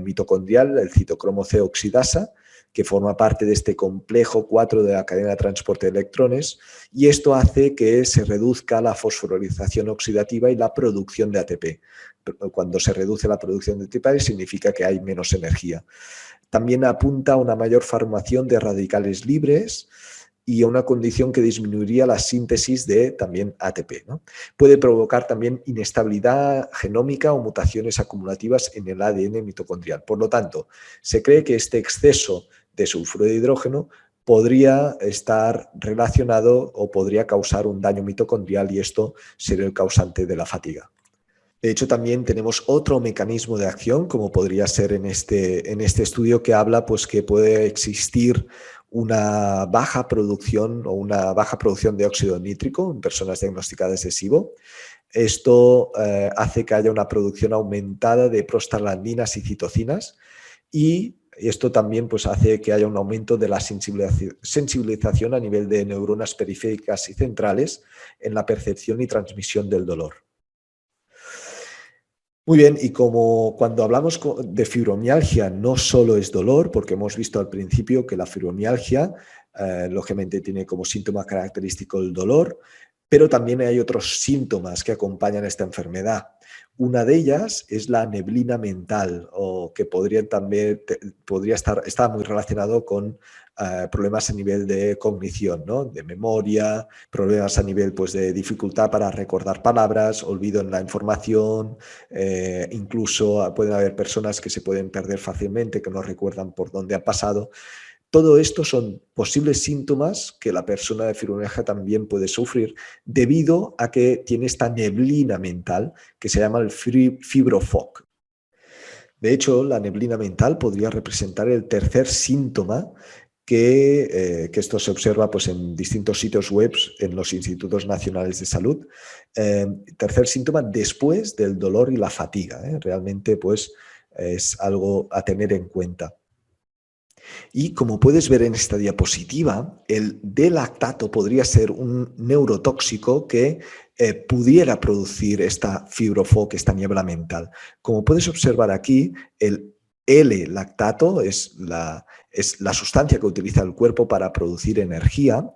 mitocondrial, el citocromo C oxidasa, que forma parte de este complejo 4 de la cadena de transporte de electrones, y esto hace que se reduzca la fosforilización oxidativa y la producción de ATP. Cuando se reduce la producción de ATP significa que hay menos energía. También apunta a una mayor formación de radicales libres y a una condición que disminuiría la síntesis de también ATP, ¿no? Puede provocar también inestabilidad genómica o mutaciones acumulativas en el ADN mitocondrial. Por lo tanto, se cree que este exceso de sulfuro de hidrógeno podría estar relacionado o podría causar un daño mitocondrial y esto sería el causante de la fatiga. De hecho, también tenemos otro mecanismo de acción, como podría ser en este estudio que habla pues, que puede existir una baja producción o una baja producción de óxido nítrico en personas diagnosticadas de SIBO. Esto hace que haya una producción aumentada de prostaglandinas y citocinas y esto también pues, hace que haya un aumento de la sensibilización a nivel de neuronas periféricas y centrales en la percepción y transmisión del dolor. Muy bien, y como cuando hablamos de fibromialgia no solo es dolor, porque hemos visto al principio que la fibromialgia lógicamente tiene como síntoma característico el dolor, pero también hay otros síntomas que acompañan esta enfermedad. Una de ellas es la neblina mental, o que podría estar muy relacionado con problemas a nivel de cognición, ¿no? De memoria, problemas a nivel pues, de dificultad para recordar palabras, olvido en la información, incluso pueden haber personas que se pueden perder fácilmente, que no recuerdan por dónde han pasado. Todo esto son posibles síntomas que la persona de fibromialgia también puede sufrir debido a que tiene esta neblina mental que se llama el fibrofog. De hecho, la neblina mental podría representar el tercer síntoma que esto se observa pues, en distintos sitios web en los institutos nacionales de salud. Tercer síntoma después del dolor y la fatiga. Realmente pues, es algo a tener en cuenta. Y como puedes ver en esta diapositiva, el D-lactato podría ser un neurotóxico que pudiera producir esta fibrofog, esta niebla mental. Como puedes observar aquí, el L-lactato es la sustancia que utiliza el cuerpo para producir energía,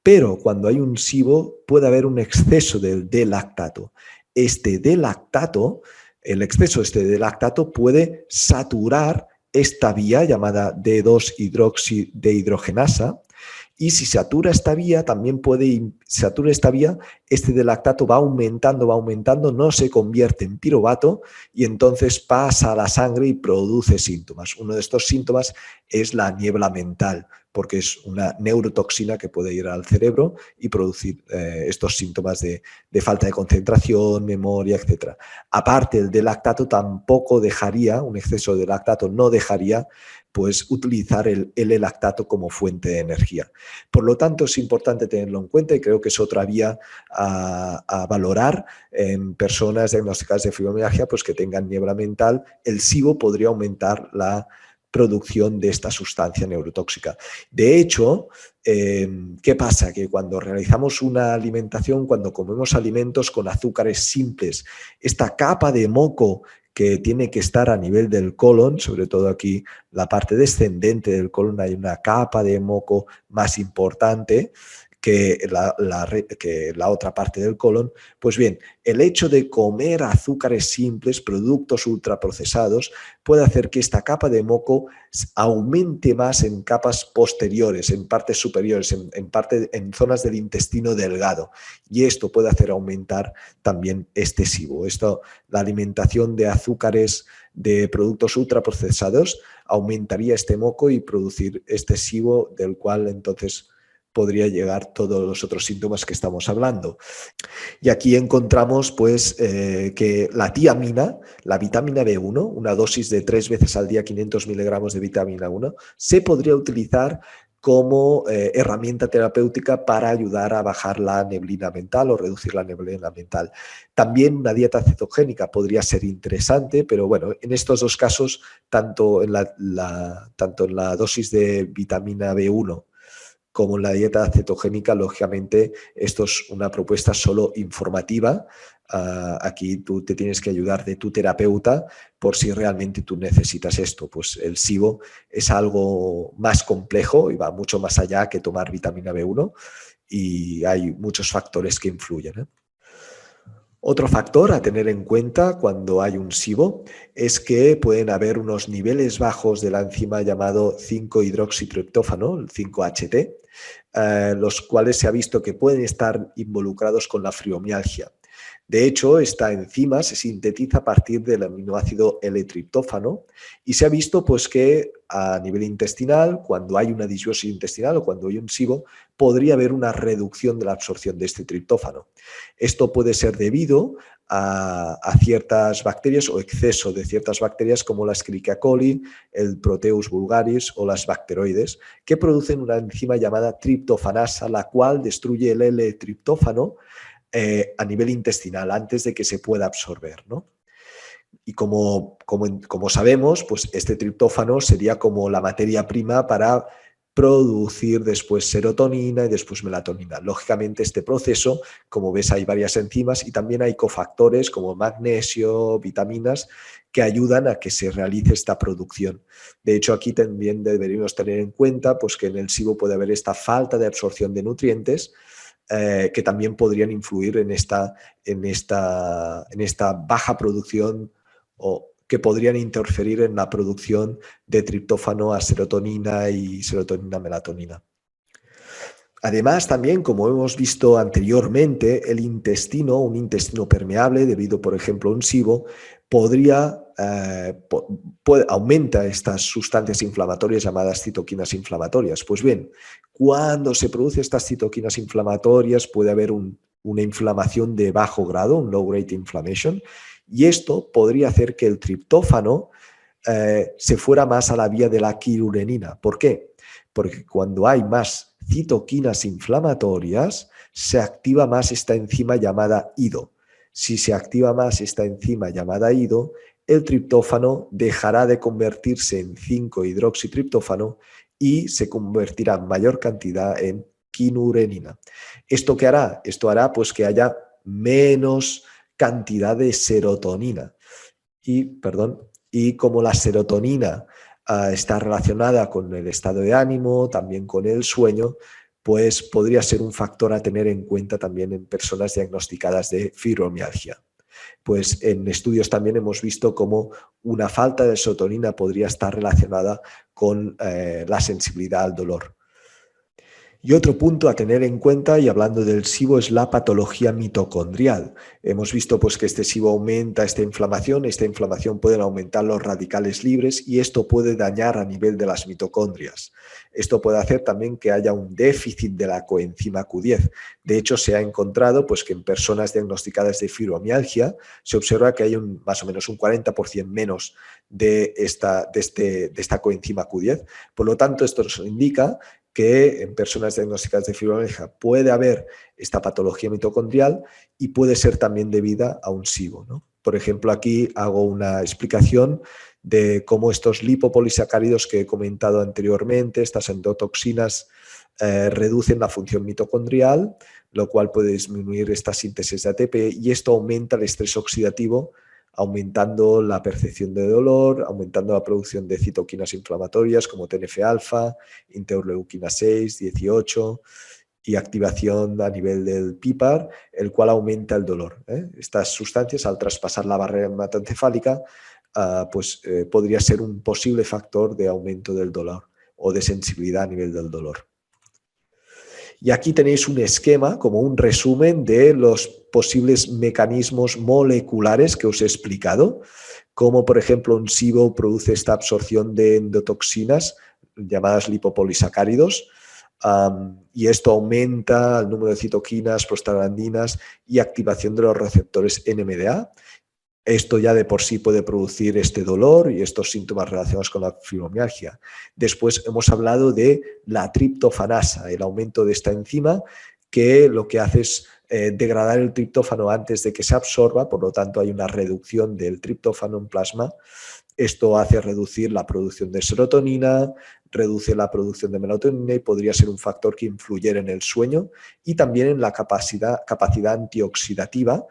pero cuando hay un SIBO puede haber un exceso del D-lactato. Este D-lactato, el exceso de este D-lactato puede saturar esta vía llamada D2-hidroxidehidrogenasa, y si satura esta vía, este D-lactato va aumentando, no se convierte en piruvato y entonces pasa a la sangre y produce síntomas. Uno de estos síntomas es la niebla mental, porque es una neurotoxina que puede ir al cerebro y producir estos síntomas de falta de concentración, memoria, etc. Aparte, el D-lactato tampoco dejaría, un exceso de lactato no dejaría pues utilizar el L-lactato como fuente de energía. Por lo tanto, es importante tenerlo en cuenta y creo que es otra vía a valorar en personas diagnosticadas de fibromialgia pues que tengan niebla mental. El SIBO podría aumentar la producción de esta sustancia neurotóxica. De hecho, ¿qué pasa? Que cuando realizamos una alimentación, cuando comemos alimentos con azúcares simples, esta capa de moco que tiene que estar a nivel del colon, sobre todo aquí la parte descendente del colon, hay una capa de moco más importante que la otra parte del colon. Pues bien, el hecho de comer azúcares simples, productos ultraprocesados, puede hacer que esta capa de moco aumente más en capas posteriores, en partes superiores, en zonas del intestino delgado. Y esto puede hacer aumentar también este SIBO. La alimentación de azúcares de productos ultraprocesados aumentaría este moco y producir este SIBO, del cual entonces podría llegar todos los otros síntomas que estamos hablando. Y aquí encontramos pues, que la tiamina, la vitamina B1, una dosis de 3 veces al día 500 miligramos de vitamina 1, se podría utilizar como herramienta terapéutica para ayudar a bajar la neblina mental o reducir la neblina mental. También una dieta cetogénica podría ser interesante, pero bueno, en estos dos casos, tanto en la dosis de vitamina B1 como en la dieta cetogénica, lógicamente esto es una propuesta solo informativa. Aquí tú te tienes que ayudar de tu terapeuta por si realmente tú necesitas esto. Pues el SIBO es algo más complejo y va mucho más allá que tomar vitamina B1 y hay muchos factores que influyen, ¿eh? Otro factor a tener en cuenta cuando hay un SIBO es que pueden haber unos niveles bajos de la enzima llamado 5-hidroxitriptófano, el 5-HT, los cuales se ha visto que pueden estar involucrados con la fibromialgia. De hecho, esta enzima se sintetiza a partir del aminoácido L-triptófano y se ha visto pues, que a nivel intestinal, cuando hay una disbiosis intestinal o cuando hay un SIBO, podría haber una reducción de la absorción de este triptófano. Esto puede ser debido a ciertas bacterias o exceso de ciertas bacterias como la Escherichia coli, el Proteus vulgaris o las bacteroides, que producen una enzima llamada triptofanasa, la cual destruye el L-triptófano a nivel intestinal antes de que se pueda absorber, ¿no? Y como sabemos, pues este triptófano sería como la materia prima para producir después serotonina y después melatonina. Lógicamente este proceso, como ves, hay varias enzimas y también hay cofactores como magnesio, vitaminas, que ayudan a que se realice esta producción. De hecho, aquí también deberíamos tener en cuenta pues, que en el SIBO puede haber esta falta de absorción de nutrientes, que también podrían influir en esta baja producción o que podrían interferir en la producción de triptófano a serotonina y serotonina-melatonina. Además, también, como hemos visto anteriormente, el intestino, un intestino permeable, debido, por ejemplo, a un SIBO, aumenta estas sustancias inflamatorias llamadas citoquinas inflamatorias. Pues bien, cuando se producen estas citoquinas inflamatorias puede haber una inflamación de bajo grado, un low grade inflammation, y esto podría hacer que el triptófano se fuera más a la vía de la quinurenina. ¿Por qué? Porque cuando hay más citoquinas inflamatorias, se activa más esta enzima llamada IDO. Si se activa más esta enzima llamada IDO, el triptófano dejará de convertirse en 5-hidroxitriptófano y se convertirá en mayor cantidad en quinurenina. ¿Esto qué hará? Esto hará pues, que haya menos cantidad de serotonina. Y como la serotonina está relacionada con el estado de ánimo, también con el sueño, pues podría ser un factor a tener en cuenta también en personas diagnosticadas de fibromialgia. Pues en estudios también hemos visto cómo una falta de serotonina podría estar relacionada con la sensibilidad al dolor. Y otro punto a tener en cuenta, y hablando del SIBO, es la patología mitocondrial. Hemos visto pues, que este SIBO aumenta esta inflamación puede aumentar los radicales libres y esto puede dañar a nivel de las mitocondrias. Esto puede hacer también que haya un déficit de la coenzima Q10. De hecho, se ha encontrado pues, que en personas diagnosticadas de fibromialgia se observa que hay más o menos un 40% menos de esta coenzima Q10. Por lo tanto, esto nos indica que en personas diagnosticadas de fibromialgia puede haber esta patología mitocondrial y puede ser también debida a un SIBO, ¿no? Por ejemplo, aquí hago una explicación de cómo estos lipopolisacáridos que he comentado anteriormente, estas endotoxinas, reducen la función mitocondrial, lo cual puede disminuir esta síntesis de ATP y esto aumenta el estrés oxidativo, aumentando la percepción de dolor, aumentando la producción de citoquinas inflamatorias como TNF-alfa, interleuquina 6, 18 y activación a nivel del PIPAR, el cual aumenta el dolor. Estas sustancias, al traspasar la barrera hematoencefálica, podría ser un posible factor de aumento del dolor o de sensibilidad a nivel del dolor. Y aquí tenéis un esquema, como un resumen de los posibles mecanismos moleculares que os he explicado, como por ejemplo un SIBO produce esta absorción de endotoxinas llamadas lipopolisacáridos, y esto aumenta el número de citoquinas, prostaglandinas y activación de los receptores NMDA. Esto ya de por sí puede producir este dolor y estos síntomas relacionados con la fibromialgia. Después hemos hablado de la triptofanasa, el aumento de esta enzima que lo que hace es degradar el triptófano antes de que se absorba, por lo tanto hay una reducción del triptófano en plasma. Esto hace reducir la producción de serotonina, reduce la producción de melatonina y podría ser un factor que influyera en el sueño y también en la capacidad antioxidativa,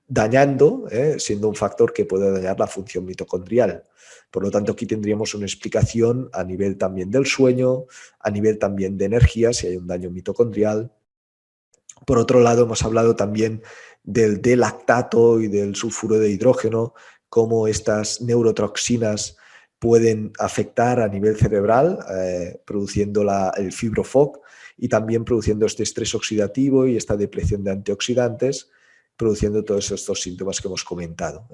dañando, siendo un factor que puede dañar la función mitocondrial. Por lo tanto, aquí tendríamos una explicación a nivel también del sueño, a nivel también de energía, si hay un daño mitocondrial. Por otro lado, hemos hablado también del D-lactato y del sulfuro de hidrógeno, cómo estas neurotoxinas pueden afectar a nivel cerebral, produciendo el fibro-FOC y también produciendo este estrés oxidativo y esta depresión de antioxidantes, produciendo todos estos síntomas que hemos comentado.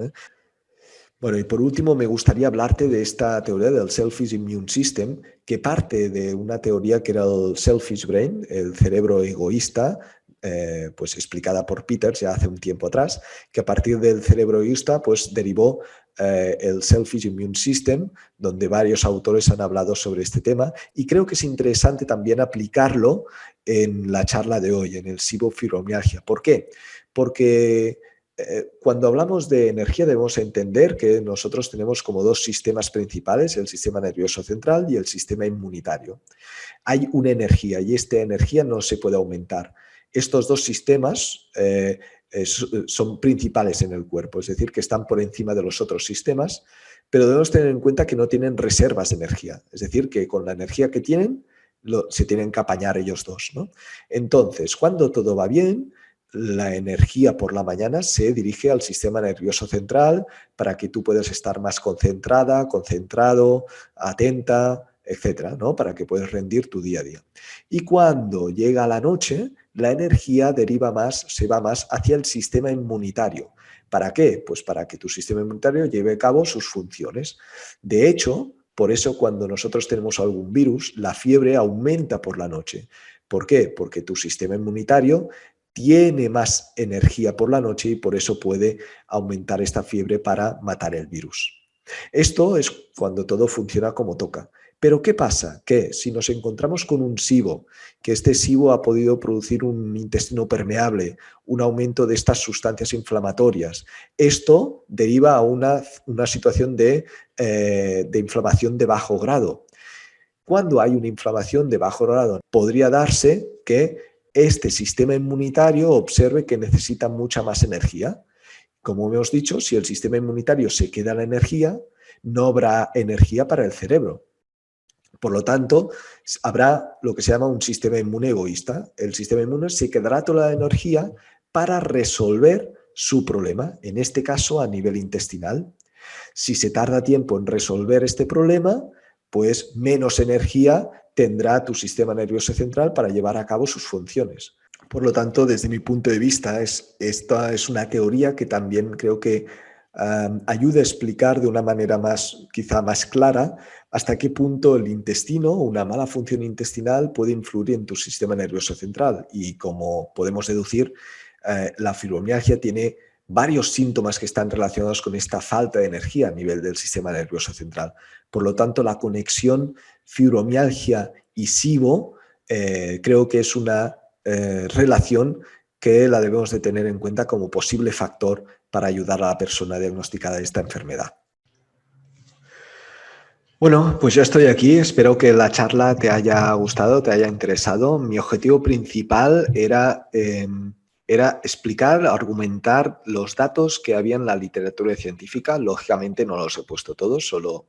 Bueno, y por último me gustaría hablarte de esta teoría del Selfish Immune System, que parte de una teoría que era el Selfish Brain, el cerebro egoísta, pues explicada por Peters ya hace un tiempo atrás, que a partir del cerebro egoísta pues derivó el Selfish Immune System, donde varios autores han hablado sobre este tema, y creo que es interesante también aplicarlo en la charla de hoy, en el SIBO-fibromialgia. ¿Por qué? Porque cuando hablamos de energía debemos entender que nosotros tenemos como dos sistemas principales, el sistema nervioso central y el sistema inmunitario. Hay una energía y esta energía no se puede aumentar. Estos dos sistemas son principales en el cuerpo, es decir, que están por encima de los otros sistemas, pero debemos tener en cuenta que no tienen reservas de energía, es decir, que con la energía que tienen se tienen que apañar ellos dos, ¿no? Entonces, cuando todo va bien, la energía por la mañana se dirige al sistema nervioso central para que tú puedas estar más concentrada, concentrado, atenta, etcétera, ¿no? Para que puedas rendir tu día a día. Y cuando llega la noche, la energía se va más hacia el sistema inmunitario. ¿Para qué? Pues para que tu sistema inmunitario lleve a cabo sus funciones. De hecho, por eso cuando nosotros tenemos algún virus, la fiebre aumenta por la noche. ¿Por qué? Porque tu sistema inmunitario tiene más energía por la noche y por eso puede aumentar esta fiebre para matar el virus. Esto es cuando todo funciona como toca. Pero ¿qué pasa? Que si nos encontramos con un SIBO, que este SIBO ha podido producir un intestino permeable, un aumento de estas sustancias inflamatorias, esto deriva a una situación de inflamación de bajo grado. Cuando hay una inflamación de bajo grado, podría darse que este sistema inmunitario observe que necesita mucha más energía. Como hemos dicho, si el sistema inmunitario se queda la energía, no habrá energía para el cerebro. Por lo tanto, habrá lo que se llama un sistema inmune egoísta. El sistema inmune se quedará toda la energía para resolver su problema, en este caso a nivel intestinal. Si se tarda tiempo en resolver este problema, pues menos energía tendrá tu sistema nervioso central para llevar a cabo sus funciones. Por lo tanto, desde mi punto de vista, esta es una teoría que también creo que ayuda a explicar de una manera quizá más clara hasta qué punto el intestino o una mala función intestinal puede influir en tu sistema nervioso central. Y como podemos deducir, la fibromialgia tiene varios síntomas que están relacionados con esta falta de energía a nivel del sistema nervioso central. Por lo tanto, la conexión fibromialgia y SIBO creo que es una relación que la debemos de tener en cuenta como posible factor para ayudar a la persona diagnosticada de esta enfermedad. Bueno, pues ya estoy aquí. Espero que la charla te haya gustado, te haya interesado. Mi objetivo principal era explicar, argumentar los datos que había en la literatura científica. Lógicamente no los he puesto todos, solo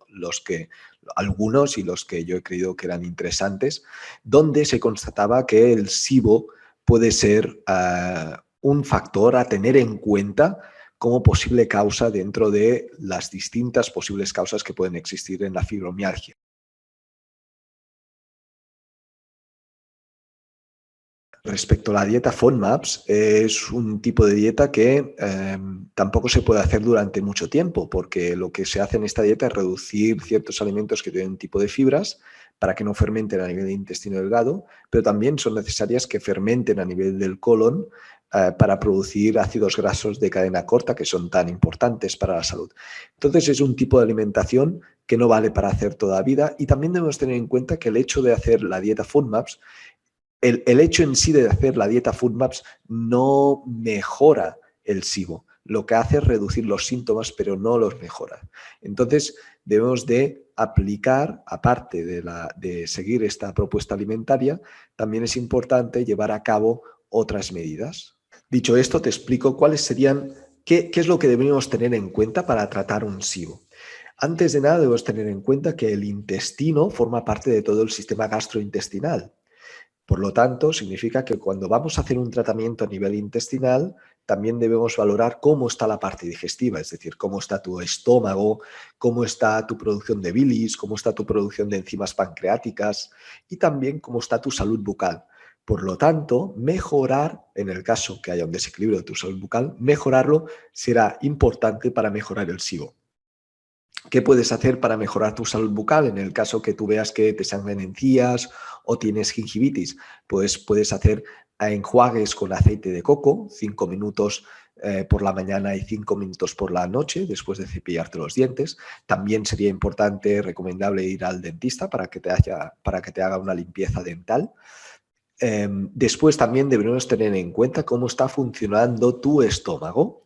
algunos y los que yo he creído que eran interesantes, donde se constataba que el SIBO puede ser un factor a tener en cuenta como posible causa dentro de las distintas posibles causas que pueden existir en la fibromialgia. Respecto a la dieta FODMAPs, es un tipo de dieta que tampoco se puede hacer durante mucho tiempo, porque lo que se hace en esta dieta es reducir ciertos alimentos que tienen un tipo de fibras para que no fermenten a nivel de intestino delgado, pero también son necesarias que fermenten a nivel del colon para producir ácidos grasos de cadena corta, que son tan importantes para la salud. Entonces es un tipo de alimentación que no vale para hacer toda la vida, y también debemos tener en cuenta que el hecho de hacer la dieta FODMAPs, el hecho en sí de hacer la dieta FODMAPs no mejora el SIBO. Lo que hace es reducir los síntomas, pero no los mejora. Entonces, debemos de aplicar, aparte de seguir esta propuesta alimentaria, también es importante llevar a cabo otras medidas. Dicho esto, te explico cuáles serían, qué es lo que debemos tener en cuenta para tratar un SIBO. Antes de nada, debemos tener en cuenta que el intestino forma parte de todo el sistema gastrointestinal. Por lo tanto, significa que cuando vamos a hacer un tratamiento a nivel intestinal, también debemos valorar cómo está la parte digestiva, es decir, cómo está tu estómago, cómo está tu producción de bilis, cómo está tu producción de enzimas pancreáticas y también cómo está tu salud bucal. Por lo tanto, mejorar, en el caso que haya un desequilibrio de tu salud bucal, mejorarlo será importante para mejorar el SIBO. ¿Qué puedes hacer para mejorar tu salud bucal en el caso que tú veas que te sangran encías o tienes gingivitis? Pues puedes hacer enjuagues con aceite de coco, 5 minutos por la mañana y 5 minutos por la noche después de cepillarte los dientes. También sería importante, recomendable ir al dentista para que te haga una limpieza dental. Después también deberemos tener en cuenta cómo está funcionando tu estómago.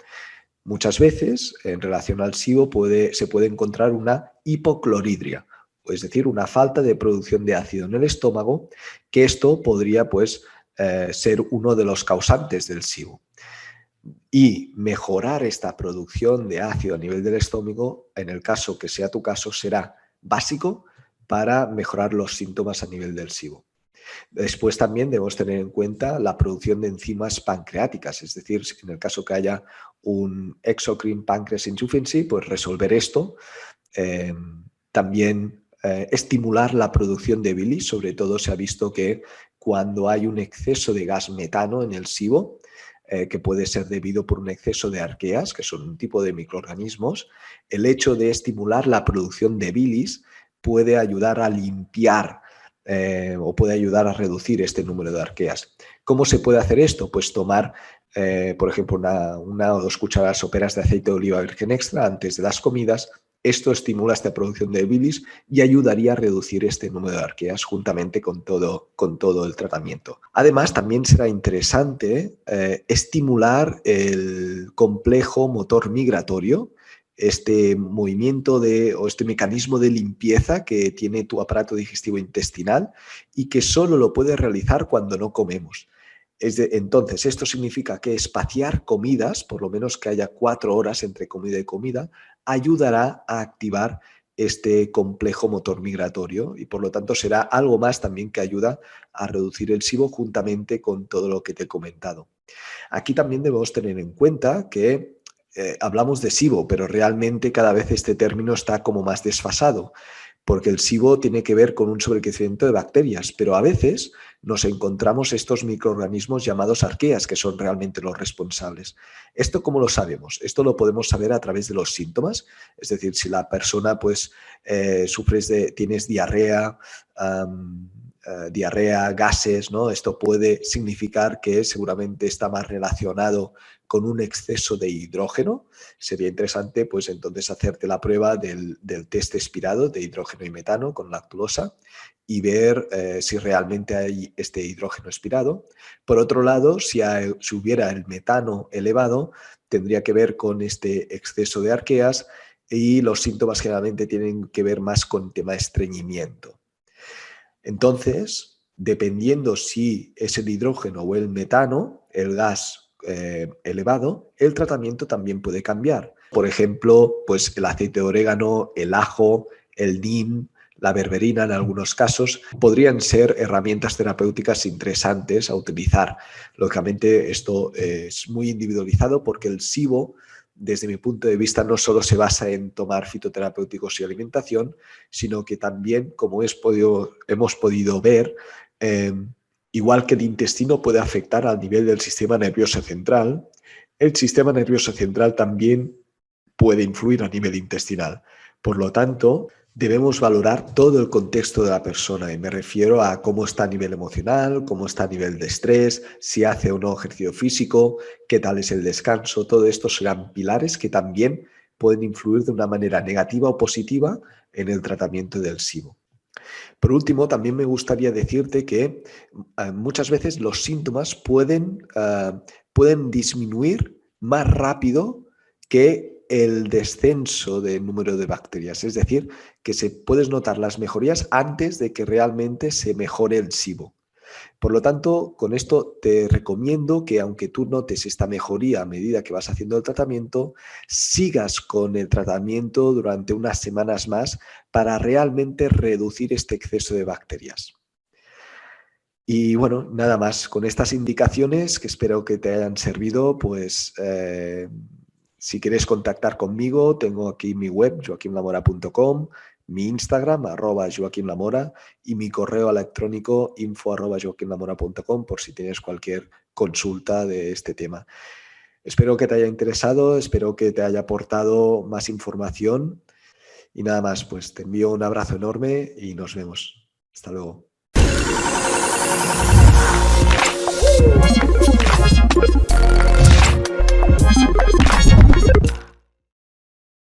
Muchas veces, en relación al SIBO, se puede encontrar una hipocloridria, es decir, una falta de producción de ácido en el estómago, que esto podría ser uno de los causantes del SIBO. Y mejorar esta producción de ácido a nivel del estómago, en el caso que sea tu caso, será básico para mejorar los síntomas a nivel del SIBO. Después también debemos tener en cuenta la producción de enzimas pancreáticas, es decir, en el caso que haya un exocrine pancreas insufficiency, pues resolver esto. También estimular la producción de bilis, sobre todo se ha visto que cuando hay un exceso de gas metano en el SIBO, que puede ser debido por un exceso de arqueas, que son un tipo de microorganismos, el hecho de estimular la producción de bilis puede ayudar a limpiar o puede ayudar a reducir este número de arqueas. ¿Cómo se puede hacer esto? Pues tomar, por ejemplo, una o 2 cucharadas soperas de aceite de oliva virgen extra antes de las comidas. Esto estimula esta producción de bilis y ayudaría a reducir este número de arqueas juntamente con todo el tratamiento. Además, también será interesante estimular el complejo motor migratorio, este movimiento o este mecanismo de limpieza que tiene tu aparato digestivo intestinal y que solo lo puedes realizar cuando no comemos. Entonces, esto significa que espaciar comidas, por lo menos que haya 4 horas entre comida y comida, ayudará a activar este complejo motor migratorio y por lo tanto será algo más también que ayuda a reducir el SIBO juntamente con todo lo que te he comentado. Aquí también debemos tener en cuenta que hablamos de SIBO, pero realmente cada vez este término está como más desfasado, porque el SIBO tiene que ver con un sobrecrecimiento de bacterias, pero a veces nos encontramos estos microorganismos llamados arqueas, que son realmente los responsables. ¿Esto cómo lo sabemos? Esto lo podemos saber a través de los síntomas, es decir, si la persona tienes diarrea, gases, ¿no? Esto puede significar que seguramente está más relacionado con un exceso de hidrógeno. Sería interesante, pues entonces, hacerte la prueba del test expirado de hidrógeno y metano con lactulosa y ver si realmente hay este hidrógeno expirado. Por otro lado, si hubiera el metano elevado, tendría que ver con este exceso de arqueas y los síntomas generalmente tienen que ver más con tema de estreñimiento. Entonces, dependiendo si es el hidrógeno o el metano, el gas elevado, el tratamiento también puede cambiar. Por ejemplo, pues el aceite de orégano, el ajo, el neem, la berberina en algunos casos, podrían ser herramientas terapéuticas interesantes a utilizar. Lógicamente, esto es muy individualizado porque el SIBO, desde mi punto de vista, no solo se basa en tomar fitoterapéuticos y alimentación, sino que también, como hemos podido ver, igual que el intestino puede afectar al nivel del sistema nervioso central, el sistema nervioso central también puede influir a nivel intestinal. Por lo tanto, debemos valorar todo el contexto de la persona y me refiero a cómo está a nivel emocional, cómo está a nivel de estrés, si hace o no ejercicio físico, qué tal es el descanso. Todo esto serán pilares que también pueden influir de una manera negativa o positiva en el tratamiento del SIBO. Por último, también me gustaría decirte que muchas veces los síntomas pueden disminuir más rápido que el descenso del número de bacterias. Es decir, que puedes notar las mejorías antes de que realmente se mejore el SIBO. Por lo tanto, con esto te recomiendo que aunque tú notes esta mejoría a medida que vas haciendo el tratamiento, sigas con el tratamiento durante unas semanas más para realmente reducir este exceso de bacterias. Y bueno, nada más, con estas indicaciones que espero que te hayan servido, pues si quieres contactar conmigo, tengo aquí mi web, joaquimlamora.com, mi Instagram, @joaquimlamora, y mi correo electrónico, info@joaquimlamora.com, por si tienes cualquier consulta de este tema. Espero que te haya interesado, espero que te haya aportado más información y nada más, pues te envío un abrazo enorme y nos vemos. Hasta luego.